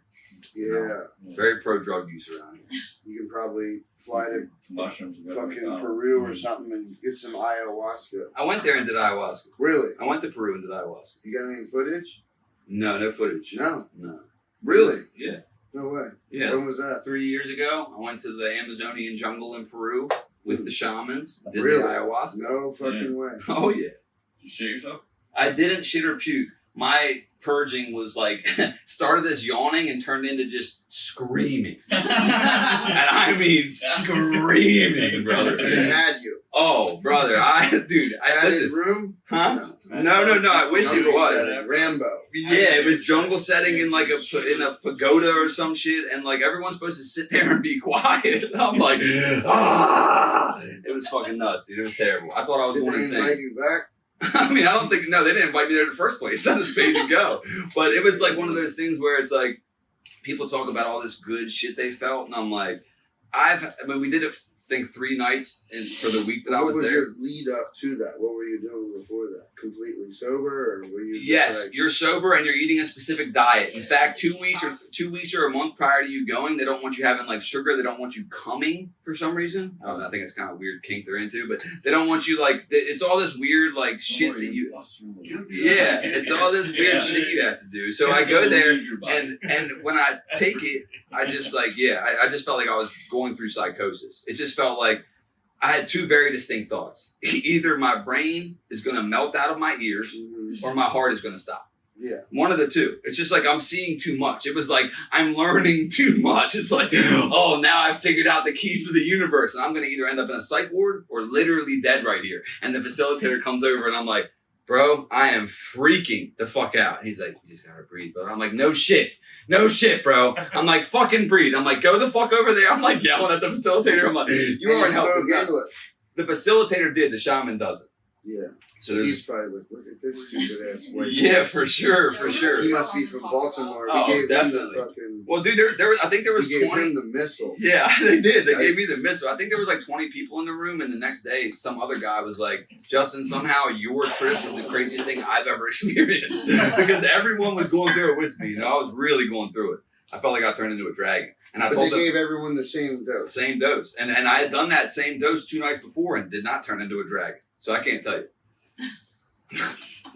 Yeah. Very pro drug use around here. You can probably fly to Mushrooms. and fucking McDonald's. Peru or something and get some ayahuasca. I went there and did ayahuasca. Really? I went to Peru and did ayahuasca. You got any footage? No footage. No. No. Really? Yeah. No way. Yeah. When was that? 3 years ago, I went to the Amazonian jungle in Peru with the shamans. Did Really? the ayahuasca. No fucking way. Oh yeah. Did you shit yourself? I didn't shit or puke. My purging was like started as yawning and turned into just screaming. And I mean screaming, brother. They had you. Oh, brother, Padded listen, room? huh? No. I wish it Jungle was. setting. Rambo. Yeah, it was jungle setting in like in a pagoda or some shit, and like everyone's supposed to sit there and be quiet. And I'm like, ah! It was fucking nuts, dude. It was terrible. I thought I was Did going they insane. invite you back? I mean, I don't think they didn't invite me there in the first place. I just paid to go. But it was like one of those things where it's like people talk about all this good shit they felt, and I'm like, we did it. I think 3 nights for the week that I was What was there. your lead up to that? What were you doing before that? Completely sober, or were you? Just Yes, like, you're sober and you're eating a specific diet. In fact, 2 weeks or a month prior to you going, they don't want you having like sugar. They don't want you coming for some reason. I don't know, I think it's kind of weird kink they're into, but they don't want you like. It's all this weird like shit that you. Yeah, it's all this weird shit you have to do. So I go there and when I take it, I just like I just felt like I was going through psychosis. It just felt like I had 2 very distinct thoughts. Either my brain is going to melt out of my ears or my heart is going to stop. Yeah. One of the two. It's just like I'm seeing too much. It was like I'm learning too much. It's like, oh, now I've figured out the keys to the universe and I'm going to either end up in a psych ward or literally dead right here. And the facilitator comes over and I'm like, bro, I am freaking the fuck out. And he's like, you just got to breathe, bro. I'm like, no shit, bro. I'm like, fucking breathe. I'm like, go the fuck over there. I'm like yelling at the facilitator. I'm like, you And aren't spoke helping. English. The facilitator did. The shaman doesn't. Yeah. So there's He's probably like, look at this stupid ass white. yeah, for sure. He must be from Baltimore. Oh, we gave definitely. him the fucking. Well, dude, I think there was we gave 20. him the missile. Yeah, they did. They gave me the missile. I think there was like 20 people in the room, and the next day, some other guy was like, Justin, somehow your trip was the craziest thing I've ever experienced. Because everyone was going through it with me. You know, I was really going through it. I felt like I turned into a dragon. And I But told they them gave everyone the same dose. same dose. And I had done that same dose 2 nights before and did not turn into a dragon. So I can't tell you.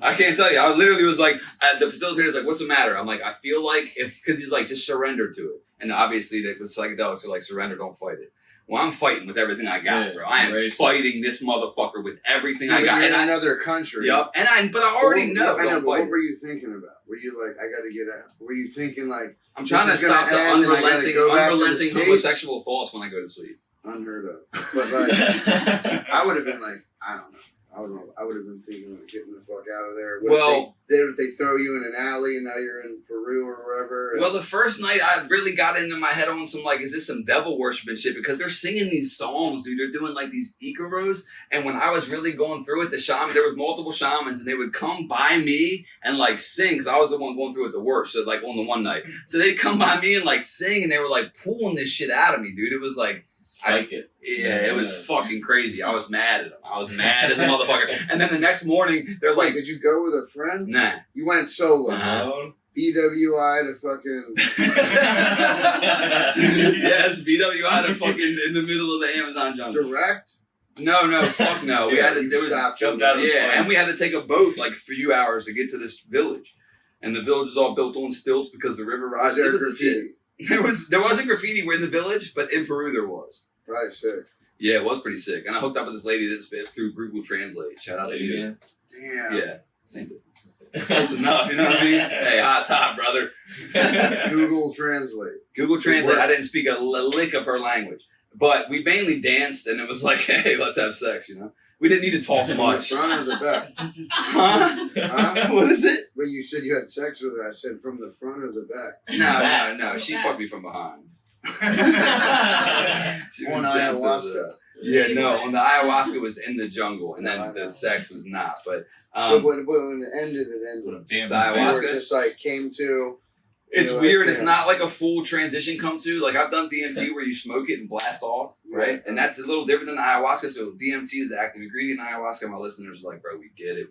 I can't tell you. I literally was like, the facilitator's like, what's the matter? I'm like, I feel like because he's like, just surrender to it. And obviously the psychedelics are like, surrender, don't fight it. Well, I'm fighting with everything I got, bro. I am fighting this motherfucker with everything I got. You're in And another country. Yep. But I already know. I know, Don't but fight what it. were you thinking about? Were you like, I gotta get out? Were you thinking like, I'm trying to this is gonna stop the end and I gotta go back to the unrelenting States? homosexual thoughts when I go to sleep. unheard of? But like, I would have been like, I don't know. I don't know. I would have been thinking of getting the fuck out of there. Well- if they throw you in an alley and now you're in Peru or wherever. Well, the first night I really got into my head on some like, is this some devil worshiping shit? Because they're singing these songs, dude. They're doing like these Icaros, and when I was really going through it, there was multiple shamans, and they would come by me and like sing, because I was the one going through it the worst. So like on the one night, so they'd come by me and like sing, and they were like pulling this shit out of me, dude. It was like. Spike it. Yeah, it was fucking crazy. I was mad at them. I was mad as a motherfucker. And then the next morning, they're Wait, like, did you go with a friend? nah. You went solo. Uh-huh. BWI to fucking. Yes, BWI to fucking in the middle of the Amazon jungle. Direct? No, fuck no. We Yeah, had to, there was, jumped out of the yeah, plane. and we had to take a boat like a few hours to get to this village. And the village is all built on stilts because the river Was rises. there It was legit. graffiti? There wasn't graffiti in the village, but in Peru there was. Right, sick. Yeah, it was pretty sick. And I hooked up with this lady that through Google Translate. Shout out to Lady you. man. Damn. Yeah. Same difference. Close enough, you know what I mean? Hey, hot top, brother. Google Translate. Google Translate, worked. I didn't speak a lick of her language. But we mainly danced, and it was like, hey, let's have sex, you know? We didn't need to talk From much. the front or the back? Huh? Huh? What is it? When you said you had sex with her, I said from the front or the back? No. She fucked me from behind. She On was gentle, ayahuasca. though. Yeah, no, on the ayahuasca was in the jungle, and No, I then know. the sex was not. But So when it ended, it ended. What a damn The Or ayahuasca? it just like came to. it's you're weird. like, It's damn. not like a full transition come to. Like I've done DMT where you smoke it and blast off, right? Yeah. And that's a little different than ayahuasca. So DMT is the active ingredient in ayahuasca. My listeners are like, bro, we get it.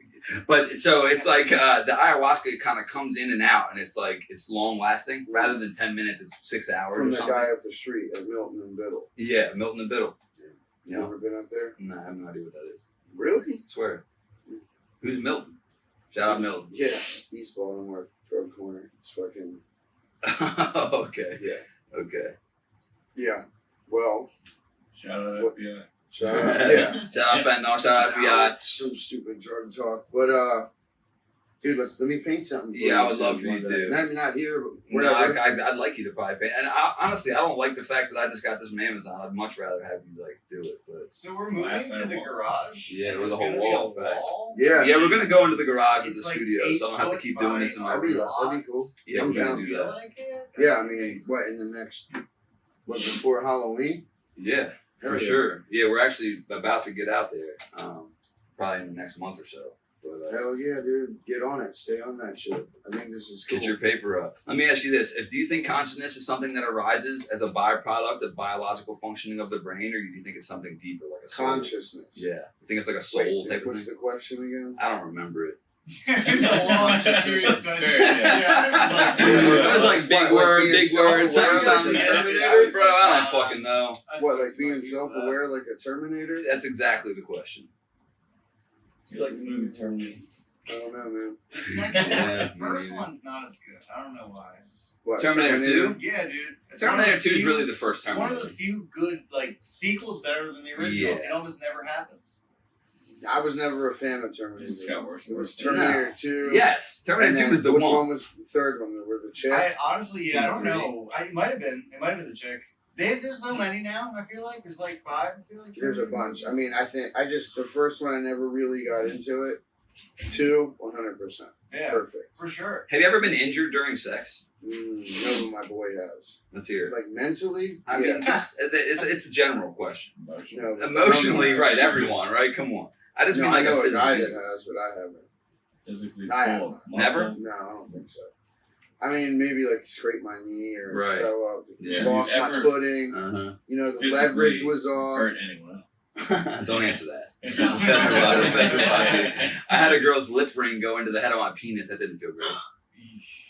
But so it's like the ayahuasca kind of comes in and out, and it's like it's long lasting rather than 10 minutes. It's 6 hours From or the something. guy up the street at Milton and Biddle. Yeah, Milton and Biddle. You ever been up there? Nah, I have no idea what that is. Really? Swear. Who's Milton? Shout out Milton. Yeah. East Baltimore, drug corner. It's fucking. Okay. Yeah. Okay. Yeah. Well, Shout out What- FBI. shout out. Yeah. Shout out fentanyl. Shout out FBI. Some stupid drug talk. But, dude, let me paint something for you. Yeah, I would love for you one day. to. Not here, but No, wherever. I'd like you to probably paint. And honestly, I don't like the fact that I just got this from Amazon. I'd much rather have you like do it. But So we're moving Last to time the wall. garage. Yeah, and with the there's whole gonna be a wall effect. wall. Yeah. yeah, we're gonna go into the garage It's of the like studio, 8 so I don't have to foot keep doing this in my That'd be- room. that'd be cool. Yeah, we're I'm gonna down. do Feel that. like it? Yeah, I mean, what, in the next, before Halloween? Yeah, Hell for yeah. sure. Yeah, we're actually about to get out there, probably in the next month or so. But Hell yeah, dude. Get on it. Stay on that shit. I think this is cool. get your paper up. Let me ask you this: do you think consciousness is something that arises as a byproduct of biological functioning of the brain, or do you think it's something deeper, like a soul? Consciousness. Yeah, you think it's like a soul Wait, type of what's thing? the question again? I don't remember it. It's a long, serious question. Yeah. It was like big What, like word, being big word, self-aware something like sounding. the Terminator? Bro, I don't fucking know. What, like being self-aware like a Terminator? That's exactly the question. You like the movie Terminator? I don't know, man. The second Yeah, one, the first man. one's not as good. I don't know why. What, Terminator 2? Yeah, dude. It's Terminator one of the 2 is few- really the first One Terminator. of the few good like sequels better than the original. Yeah. It almost never happens. I was never a fan of Terminator. It just got worse It and was worse. Terminator 2. Yes, Terminator and 2 then was the which one. one was the third one? Where the chick? I honestly, I don't T3. know. It might have been. It might have been the chick. There's so many now. I feel like there's like 5. I feel like There's a bunch. I mean, the first one I never really got into it. 2, 100%. yeah, Perfect. for sure. Have you ever been injured during sex? No, but my boy has. Let's hear it. Like mentally? I yeah. mean, it's a general question. Emotional. No, Emotionally, I don't know. right? Everyone, right? Come on. I just No, mean I like know a a guy physical. that has, but I haven't. Physically I pull have. Never? muscle. No, I don't think so. I mean, maybe like scrape my knee or Right. fell up, Yeah. lost Have my you ever- footing. Uh You know, the physically leverage was off. Hurt anyone huh. Don't answer that. else? Offensive logic. I had a girl's lip ring go into the head of my penis. That didn't feel great.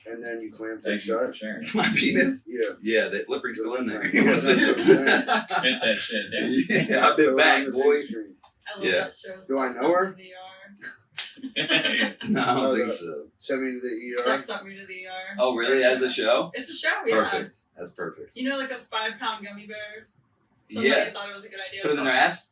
And then you clamped it Thank you for shut. sharing. My penis? Yeah. Yeah, the lip ring's still in there. Yeah, that's what I'm saying. Fit that shit down. Yeah, I've been Throw it back, on the boy. big screen. I love Yeah. that show. Do I Sex know Up her? Me to the ER. No, I don't Oh, think the- so. Send me to the ER. Sex Up Me to the ER. Oh, really? As a show? It's a show, yeah. Perfect. That's perfect. You know, like those 5-pound gummy bears? Somebody Yeah. thought it was a good idea. Put it to in their ass?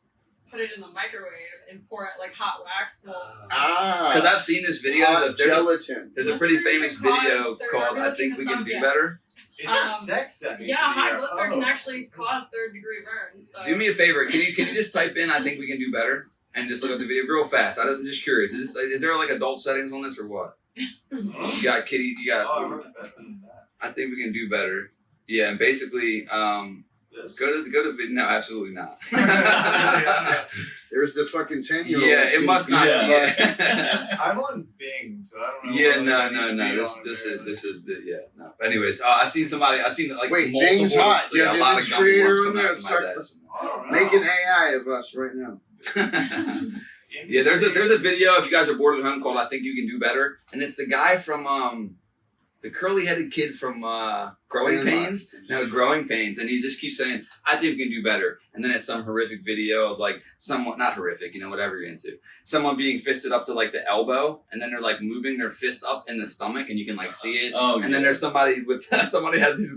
Put it in the microwave and pour it like hot wax. Well, Ah. Because I've seen this video. Hot There's a, gelatin. there's a pretty Listeners famous can cause video their- called are I we Think looking We Can this Do up? Better. It's Um, sex that makes yeah, you high do that. glycerin Oh. can actually cause third-degree burns. So. Do me a favor. Can you just type in I Think We Can Do Better? and just look up the video real fast. I'm just curious. Is there like adult settings on this or what? You got kitty. You got. Oh, I wrote better than that. I think we can do better. Yeah, and basically, This? go to video. No, absolutely not. There's the fucking 10-year-old. Yeah, it must not Yeah. be. I'm on Bing, so I don't know. Yeah, whether I no. need to be This on is there. yeah, no. But anyways, I seen like Wait, multiple. Bing's hot. Yeah, Yeah, a lot this of gummy creator worms on coming there, out somebody's start- ass. I don't know. Make an AI of us right now. Yeah, there's a video if you guys are bored at home called "I Think You Can Do Better," and it's the guy from the curly-headed kid from Growing Sandlot. Pains. No, Growing Pains, and he just keeps saying, "I think we can do better," and then it's some horrific video of like someone not horrific, whatever you're into, someone being fisted up to like the elbow, and then they're like moving their fist up in the stomach, and you can like see it. Oh, And then there's somebody with somebody has these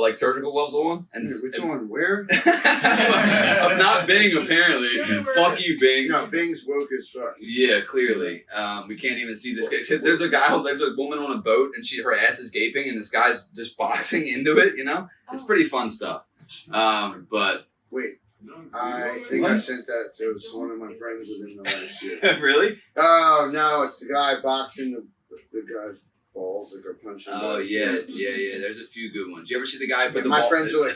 like surgical gloves on, and Which one? Where? I'm not Bing apparently. Sure. Fuck you, Bing. No, Bing's woke as fuck. Yeah, clearly. We can't even see this guy. Except there's a woman on a boat, and her ass is gaping, and this guy's just boxing into it. It's pretty fun stuff. But Wait, I think I sent that to one of my friends within the last year. really? Oh no, it's the guy boxing the guy's balls like are punching. Oh yeah. There's a few good ones. You ever see the guy put the my ball? friends are like,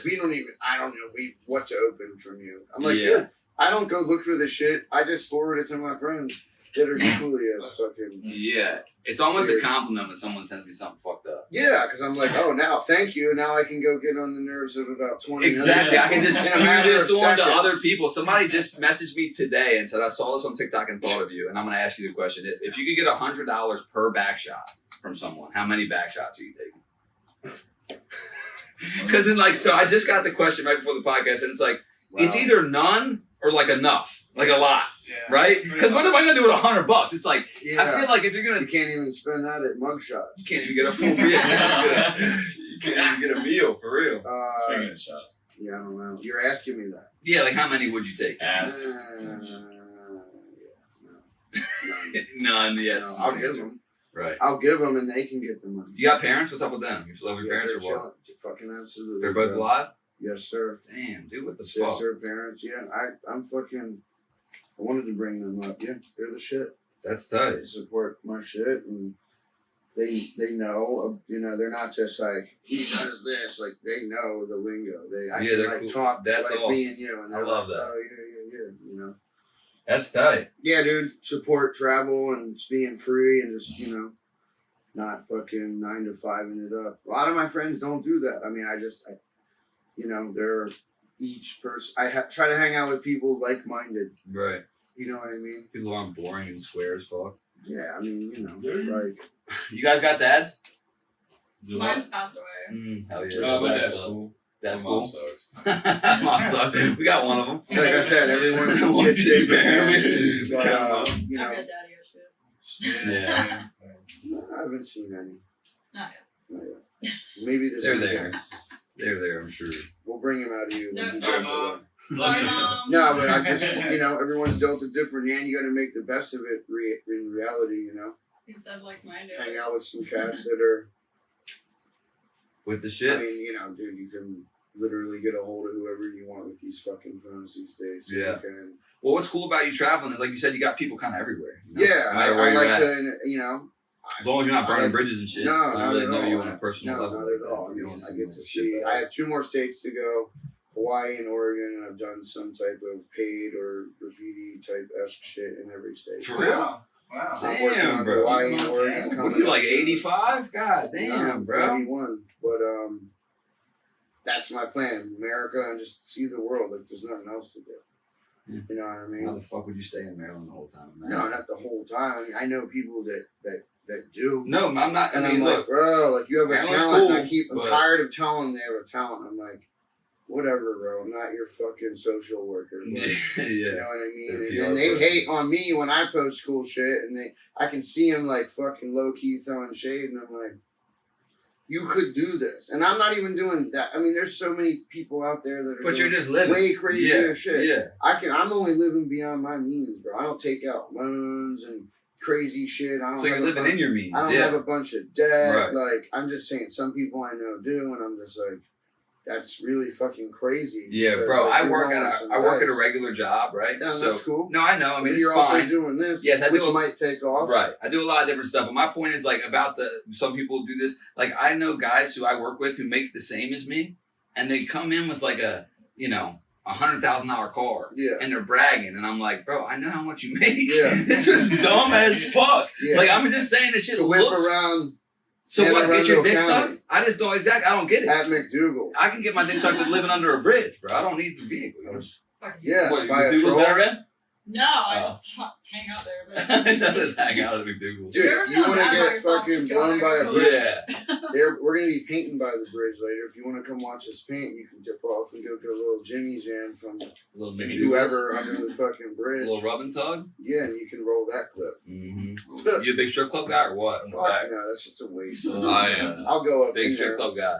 I don't know what to open from you. I'm like, Yeah. dude, I don't go look for this shit. I just forward it to my friends that are equally as fucking. Yeah, it's almost a Weird. compliment when someone sends me something fucked up. Yeah, because I'm like, oh, now, thank you. Now I can go get on the nerves of about 20 Exactly. other I can just in a spew matter this of on to seconds. other people. Somebody just messaged me today and said, I saw this on TikTok and thought of you. And I'm going to ask you the question. If you could get $100 per back shot from someone, how many back shots are you taking? Because so I just got the question right before the podcast, and it's like, it's either none or like enough, like a lot, Yeah. right? Because what am I going to do with $100? It's like, Yeah. I feel like if you're going You to, can't even spend that at mugshots. you can't even get a full meal. You can't even get a meal for real. Speaking of shots. Yeah, I don't know. You're asking me that. Yeah, like how many would you take? Ass. None, yes. No, I'll give them. Right. I'll give them, and they can get the money. You got parents? What's up with them? You love your Yeah, parents or they're what? chilling. Fucking absolutely. They're both bro. alive? Yes, sir. Damn, dude, what the fuck? Sister, parents. Yeah, I'm fucking. I wanted to bring them up. Yeah, they're the shit. That's tight. They support my shit, and they know. They're not just like he does this. Like they know the lingo. I Yeah, can they're like cool. talk That's like awesome. me and you, and I they're love like, that. Oh yeah. That's tight. Yeah, dude. Support travel and just being free and just not fucking 9 to 5ing it up. A lot of my friends don't do that. I mean, they're each person. Try to hang out with people like-minded. Right. You know what I mean? People aren't boring and square as fuck. Yeah, I mean, like. You guys got dads? Mine's passed away. Hell yeah. Oh, but Respect, that's though. cool. That's My mom cool. sucks. Mom sucks. We got one of them. Like I said, everyone One shit's big different. family. But, I've got daddy issues. Yeah. I haven't seen any. Not Not yet. Maybe this They're weekend. there. They're there, I'm sure. We'll bring him out of you. No, when he sorry, goes Mom. away. Sorry, Mom. No, but I just, everyone's dealt a different hand. You got to make the best of it in reality, He said like-minded. Hang out with some cats that are, With the I shits. mean, dude, you can literally get a hold of whoever you want with these fucking phones these days. So Yeah. you can, Well, what's cool about you traveling is, like you said, you got people kind of everywhere. yeah, No matter I where you're like at. to, As long as you're not burning I like- bridges and shit. No, I not really at know all. you on a personal no, level. not at all. I You mean, don't I seem get like to shit see, bag. I have 2 more states to go, Hawaii and Oregon, and I've done some type of paid or graffiti type-esque shit in every state. For real? Wow. Wow. I'm working Damn, on bro. Hawaii and Montana. Oregon What coming are you, up like soon. 85? God No, damn, I'm bro. 41, but that's my plan. America and just see the world. Like there's nothing else to do. Yeah. You know what I How mean? the fuck would you stay in Maryland the whole time, man? No, not the whole time. I mean, I know people that do. No, I'm not. And I mean, I'm look. like, bro, like you have a Maryland's talent. cool, and I'm but- tired of telling them they have a talent. I'm like, whatever, bro. I'm not your fucking social worker. Like, yeah. You know what I mean? They're And PR then they person. hate on me when I post cool shit, and I can see them like fucking low key throwing shade, and I'm like, you could do this, and I'm not even doing that. I mean, there's so many people out there that are But you're doing just living. way crazier Yeah. shit. Yeah. I'm only living beyond my means, bro. I don't take out loans and crazy shit. I don't. So you're have a living bunch- in your means. I don't Yeah. have a bunch of debt. Right. Like I'm just saying, some people I know do, and I'm just like, that's really fucking crazy. Yeah, because, bro. like, I you're work rolling at some I work at a dice. regular job, right? Yeah, so that's cool. no, I know. I mean, But it's you're fine. also doing this, Yes, I which do. might take off. Right. I do a lot of different stuff. But my point is like about some people do this. Like I know guys who I work with who make the same as me, and they come in with like a $100,000 car. Yeah. And they're bragging, and I'm like, bro, I know how much you make. Yeah. This is dumb as fuck. Yeah. Like I'm just saying this shit To whip looks. around So what? Get your Arundel dick County. sucked? I just don't exactly. I don't get it. at McDougal. I can get my dick sucked with living under a bridge, bro. I don't need the vehicle. Fuck. Yeah, What, by a McDougal's troll. better in? No, I Oh. just hang out there. But I just hang out at McDougal's. Dude, You ever you feel want to bad about get yourself fucking just going blown by there a for bridge? Yeah. We're gonna be painting by the bridge later. If you want to come watch us paint, you can dip off and go get a little Jimmy Jam from A little mini whoever under the fucking A bridge. little rub and tug. Yeah, and you can roll that clip. Mm-hmm. You a big strip club guy or what? Fuck no, that's just a waste. I am. I'll go up Big in strip there. club guy.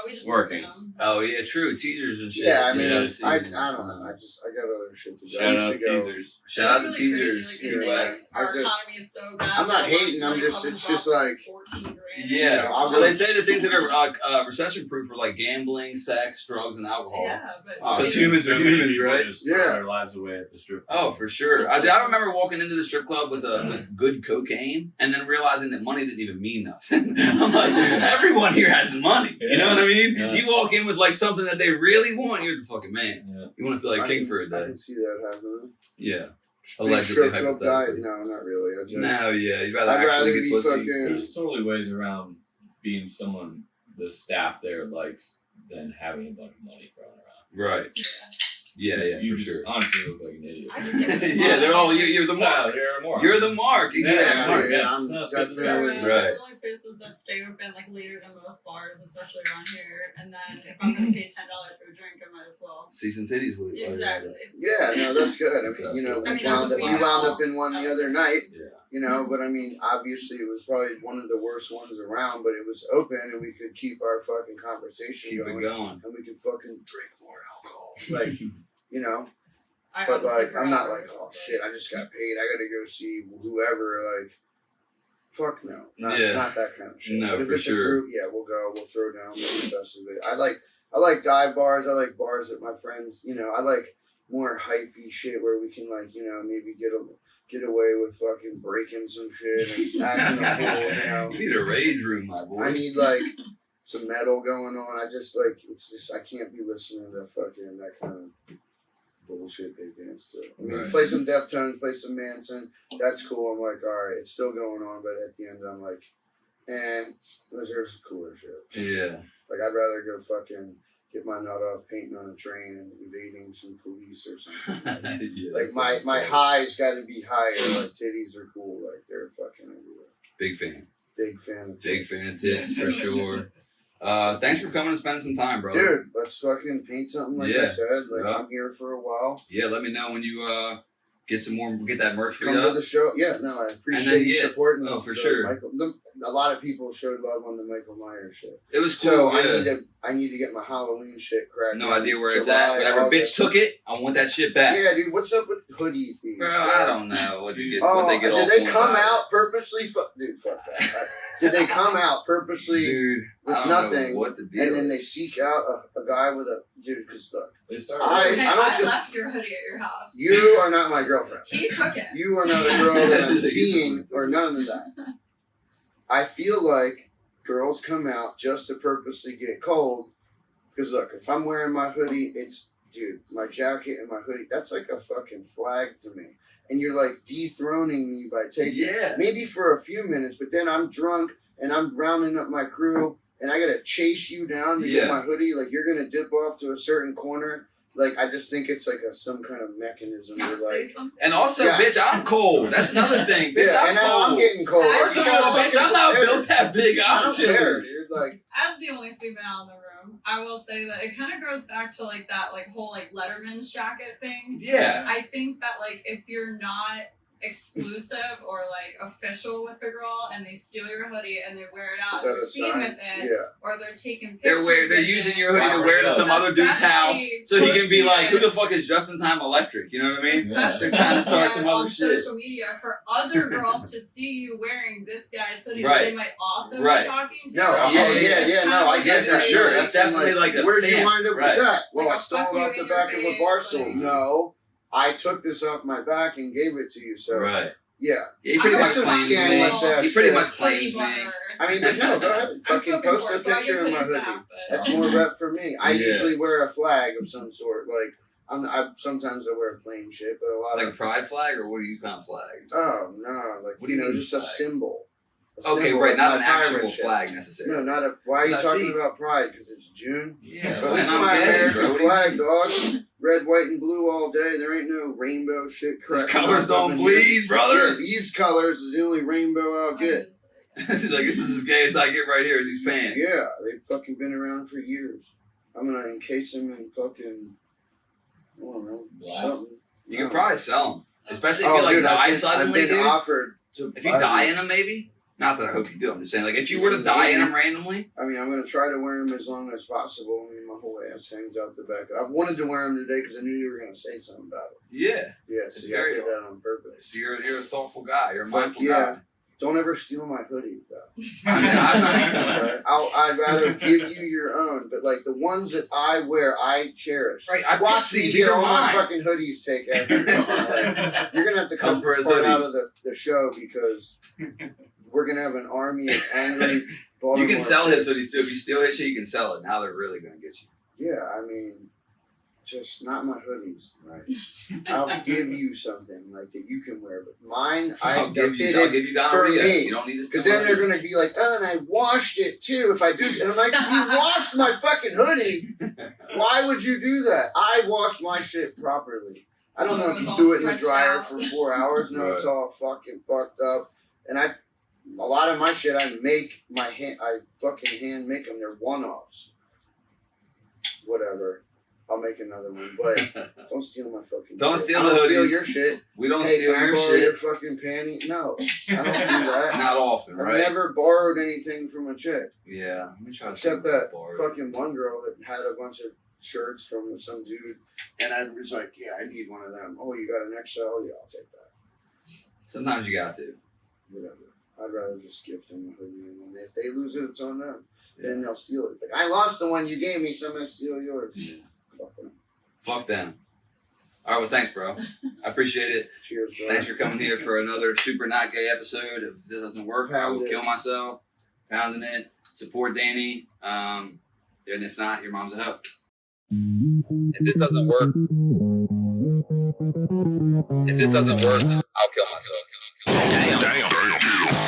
we just Working. look at 'em. Oh yeah, true. Teasers and shit. Yeah, I mean, Yeah, I don't know. I got other shit to do. Shout I out used to go- teasers. Shout out to It's really teasers. crazy, You're like, they say, right. like, our I just- economy is so bad. I'm not that hating, money I'm just- comes it's just off like- 14 grand. Yeah. I'll Well, go- they say the things that are recession proof are like gambling, sex, drugs, and alcohol. Yeah, but Because to humans me- are So many humans, people right? Just Yeah. throw their lives away at the strip. Oh, for sure. It's I remember walking into the strip club with good cocaine and then realizing that money didn't even mean nothing. I'm like, everyone here has money. You know what I mean? Yeah. You walk in with like something that they really want, you're the fucking man. Yeah. You want to feel like I king can- for a I day. can see that happening. Yeah. Big Allegedly, strip club guy? hypothetically. No, not really. I just. No, yeah. You'd rather I'd rather actually be get pussy. fucking. There's totally ways around being someone the staff there likes than having a bunch of money thrown around. Right. Yeah, yeah, You for just sure. honestly look like an idiot. I just think it's Yeah, fun. they're all, you're the mark. You're more. You're the mark. Yeah, Exactly. yeah, Yeah. I'm No, it's good stuff. definitely. Yeah, Right. There's only places that stay open like later than most bars, especially around here. And then if I'm gonna pay $10 for a drink, I might as well. See some titties with it. Exactly. Yeah, no, that's good. I That's mean, you know, I mean, we wound that's up, a we wound female. up in one the other night, Yeah. you know, but I mean, obviously it was probably one of the worst ones around, but it was open and we could keep our fucking conversation Keep going, it going. and we could fucking drink more alcohol. Like, you know, I but honestly like, I'm not forgot. like, oh shit, I just got paid. I gotta go see whoever. Like, fuck no. Yeah. Not that kind of shit. No, But if for it's a sure. group, yeah, we'll go, we'll throw down, make the best of it. I like dive bars. I like bars that my friends, you know, I like more hyphy shit where we can like, you know, maybe get away with fucking breaking some shit and acting a fool, you know. You need a rage room, my boy. I need like some metal going on. I just like it's just I can't be listening to fucking that kind of bullshit they dance to. I mean, Right. play some Deftones, play some Manson. That's cool. I'm like, all right, it's still going on, but at the end, I'm like, there's some cooler shit. Yeah. Like I'd rather go fucking get my nut off painting on a train and evading some police or something. Yeah, Like that sounds my dope. highs got to be higher. Like titties are cool. Like they're fucking everywhere. Big fan. Big fan of Big tits. fan of tits, for sure. Thanks for coming and spending some time, bro. Dude, let's fucking paint something like I Yeah. said. Like Yeah. I'm here for a while. Yeah, let me know when you get that merch Come read to up. the show. Yeah, no, I appreciate then, you yeah. supporting. Oh, for the sure. A lot of people showed love on the Michael Myers shit. It was cool. So yeah. I need to get my Halloween shit cracked. No in idea where it's July, at. Whatever August. bitch took it, I want that shit back. Yeah, dude, what's up with hoodie thieves? Bro, I don't know what they get. Oh, what they get did off they on come about out purposely? Dude, fuck that. Did they come out it. purposely Dude, with I don't nothing, know what the deal and then is. they seek out a guy with a dude? Because look, They start. I Okay, don't I just- left your hoodie at your house. you are not my girlfriend. He took it. You are not a girl that I'm He's seeing, a- or none of that. I feel like girls come out just to purposely get cold. Because look, if I'm wearing my hoodie, it's, dude, my jacket and my hoodie, that's like a fucking flag to me. And you're like dethroning me by taking, Yeah. maybe for a few minutes, but then I'm drunk and I'm rounding up my crew and I gotta chase you down to Yeah. get my hoodie. Like you're gonna dip off to a certain corner. Like I just think it's like some kind of mechanism where Say like, something. And also, Yes. bitch, I'm cold. That's another thing. Bitch, yeah, I'm and now cold. I'm getting cold. First of all, bitch, I'm not built that big. I I'm don't care, chilly. dude. Like, As the only female in the room, I will say that it kind of goes back to like that like whole like Letterman's jacket thing. Yeah. I think that like if you're not exclusive or like official with a girl, and they steal your hoodie and they wear it out. Is that They're a seen sign? with it, Yeah. or they're taking pictures. They're with using it. your hoodie to wear to some That's other dude's house, definitely so he can be pussy like, "Who the and- fuck is Just in Time Electric?" You know what I mean? Especially They're trying to start some on other shit. social media for other girls to see you wearing this guy's hoodie that Right. they might also Right. be talking to. No, Yeah, yeah, no, I get for sure. It's That's definitely like a where'd you stamp. wind up Right. with that? Well, Like I a stole it fuck you off the in back your of a face, barstool. like- No, I took this off my back and gave it to you. So Right. yeah, Yeah, he pretty I'm much that's a claims scandalous me. ass He pretty shit. much Hoodie claims me. blogger. I mean, but no, go ahead, I'm fucking spoken post for, a so I picture get of my hoodies hoodie. back, but- That's more rep for me. I Yeah. usually wear a flag of some sort. Like I sometimes I wear plain shit, but a lot Like a of pride flag, or what do you kind of flag? oh no, like What do you mean just a flag? symbol. A Okay, symbol, right, like not my an pirate actual shit. flag necessarily. No, not a. Why are you Now, talking see- about pride? Because it's June. Yeah. But this is And I'm my gay, American bro. flag, dog. Red, white, and blue all day. There ain't no rainbow shit. These cracking colors up don't in bleed, here. Yeah, brother. these colors is the only rainbow I'll get. She's like, "This is as gay as I get right here. Is these pants?" Yeah, they've fucking been around for years. I'm gonna encase them in fucking, I don't know, Glass? something. You can No. probably sell them, especially if Oh, you like dude, die I've suddenly, been dude. offered to. If you buy die these. in them, maybe. Not that I hope you do. I'm just saying, like, if you were to die in them randomly, I mean, I'm gonna try to wear them as long as possible. I mean, my whole ass hangs out the back. I wanted to wear them today because I knew you were gonna say something about it. yeah. Yeah, It's so I very- did that on purpose. So you're a thoughtful guy. You're a It's like, mindful yeah. guy. Don't ever steal my hoodie, though. I'm not gonna. Okay? I'd rather give you your own, but like the ones that I wear, I cherish. Right, I Watch picked me these. get These are all my mine. fucking hoodies taken. Like, you're gonna have to Come cut for this his part out hoodies. of the show because we're gonna have an army of angry You Baltimore can sell his kids. hoodies too. If you steal his shit, you can sell it. Now they're really gonna get you. Yeah, I mean, just not my hoodies. Right. I'll give you something like that you can wear, but mine, I'll give you for gonorrhea. me. You don't need to steal Because then they're mine. gonna be like, oh, and I washed it too. If I do, and I'm like, you washed my fucking hoodie. Why would you do that? I wash my shit properly. I don't know if you It's all threw it in the stretched dryer out. for 4 hours. No, it's Right. all fucking fucked up. And a lot of my shit, I fucking hand make them. They're one-offs. Whatever. I'll make another one, but don't steal my fucking Don't shit. steal I the don't steal hoodies. your shit. We don't Hey, steal can I your borrow your shit. fucking panty? No, I don't do that. Not often, I've right? never borrowed anything from a chick. Yeah. Let me try to Except that borrow. fucking one girl that had a bunch of shirts from some dude, and I was like, yeah, I need one of them. Oh, you got an XL? Yeah, I'll take that. Sometimes you got to. Whatever. I'd rather just gift them a hoodie, and then if they lose it, it's on them. Then they'll steal it. Like, I lost the one you gave me, so I'm gonna steal yours. Yeah. Fuck them. Fuck them. All right, well, thanks, bro. I appreciate it. Cheers, bro. Thanks for coming here for another super not gay episode. If this doesn't work, I will Pound it. kill myself. Pounding it. Support Danny. And if not, your mom's a hoe. If this doesn't work, I'll kill myself. Damn.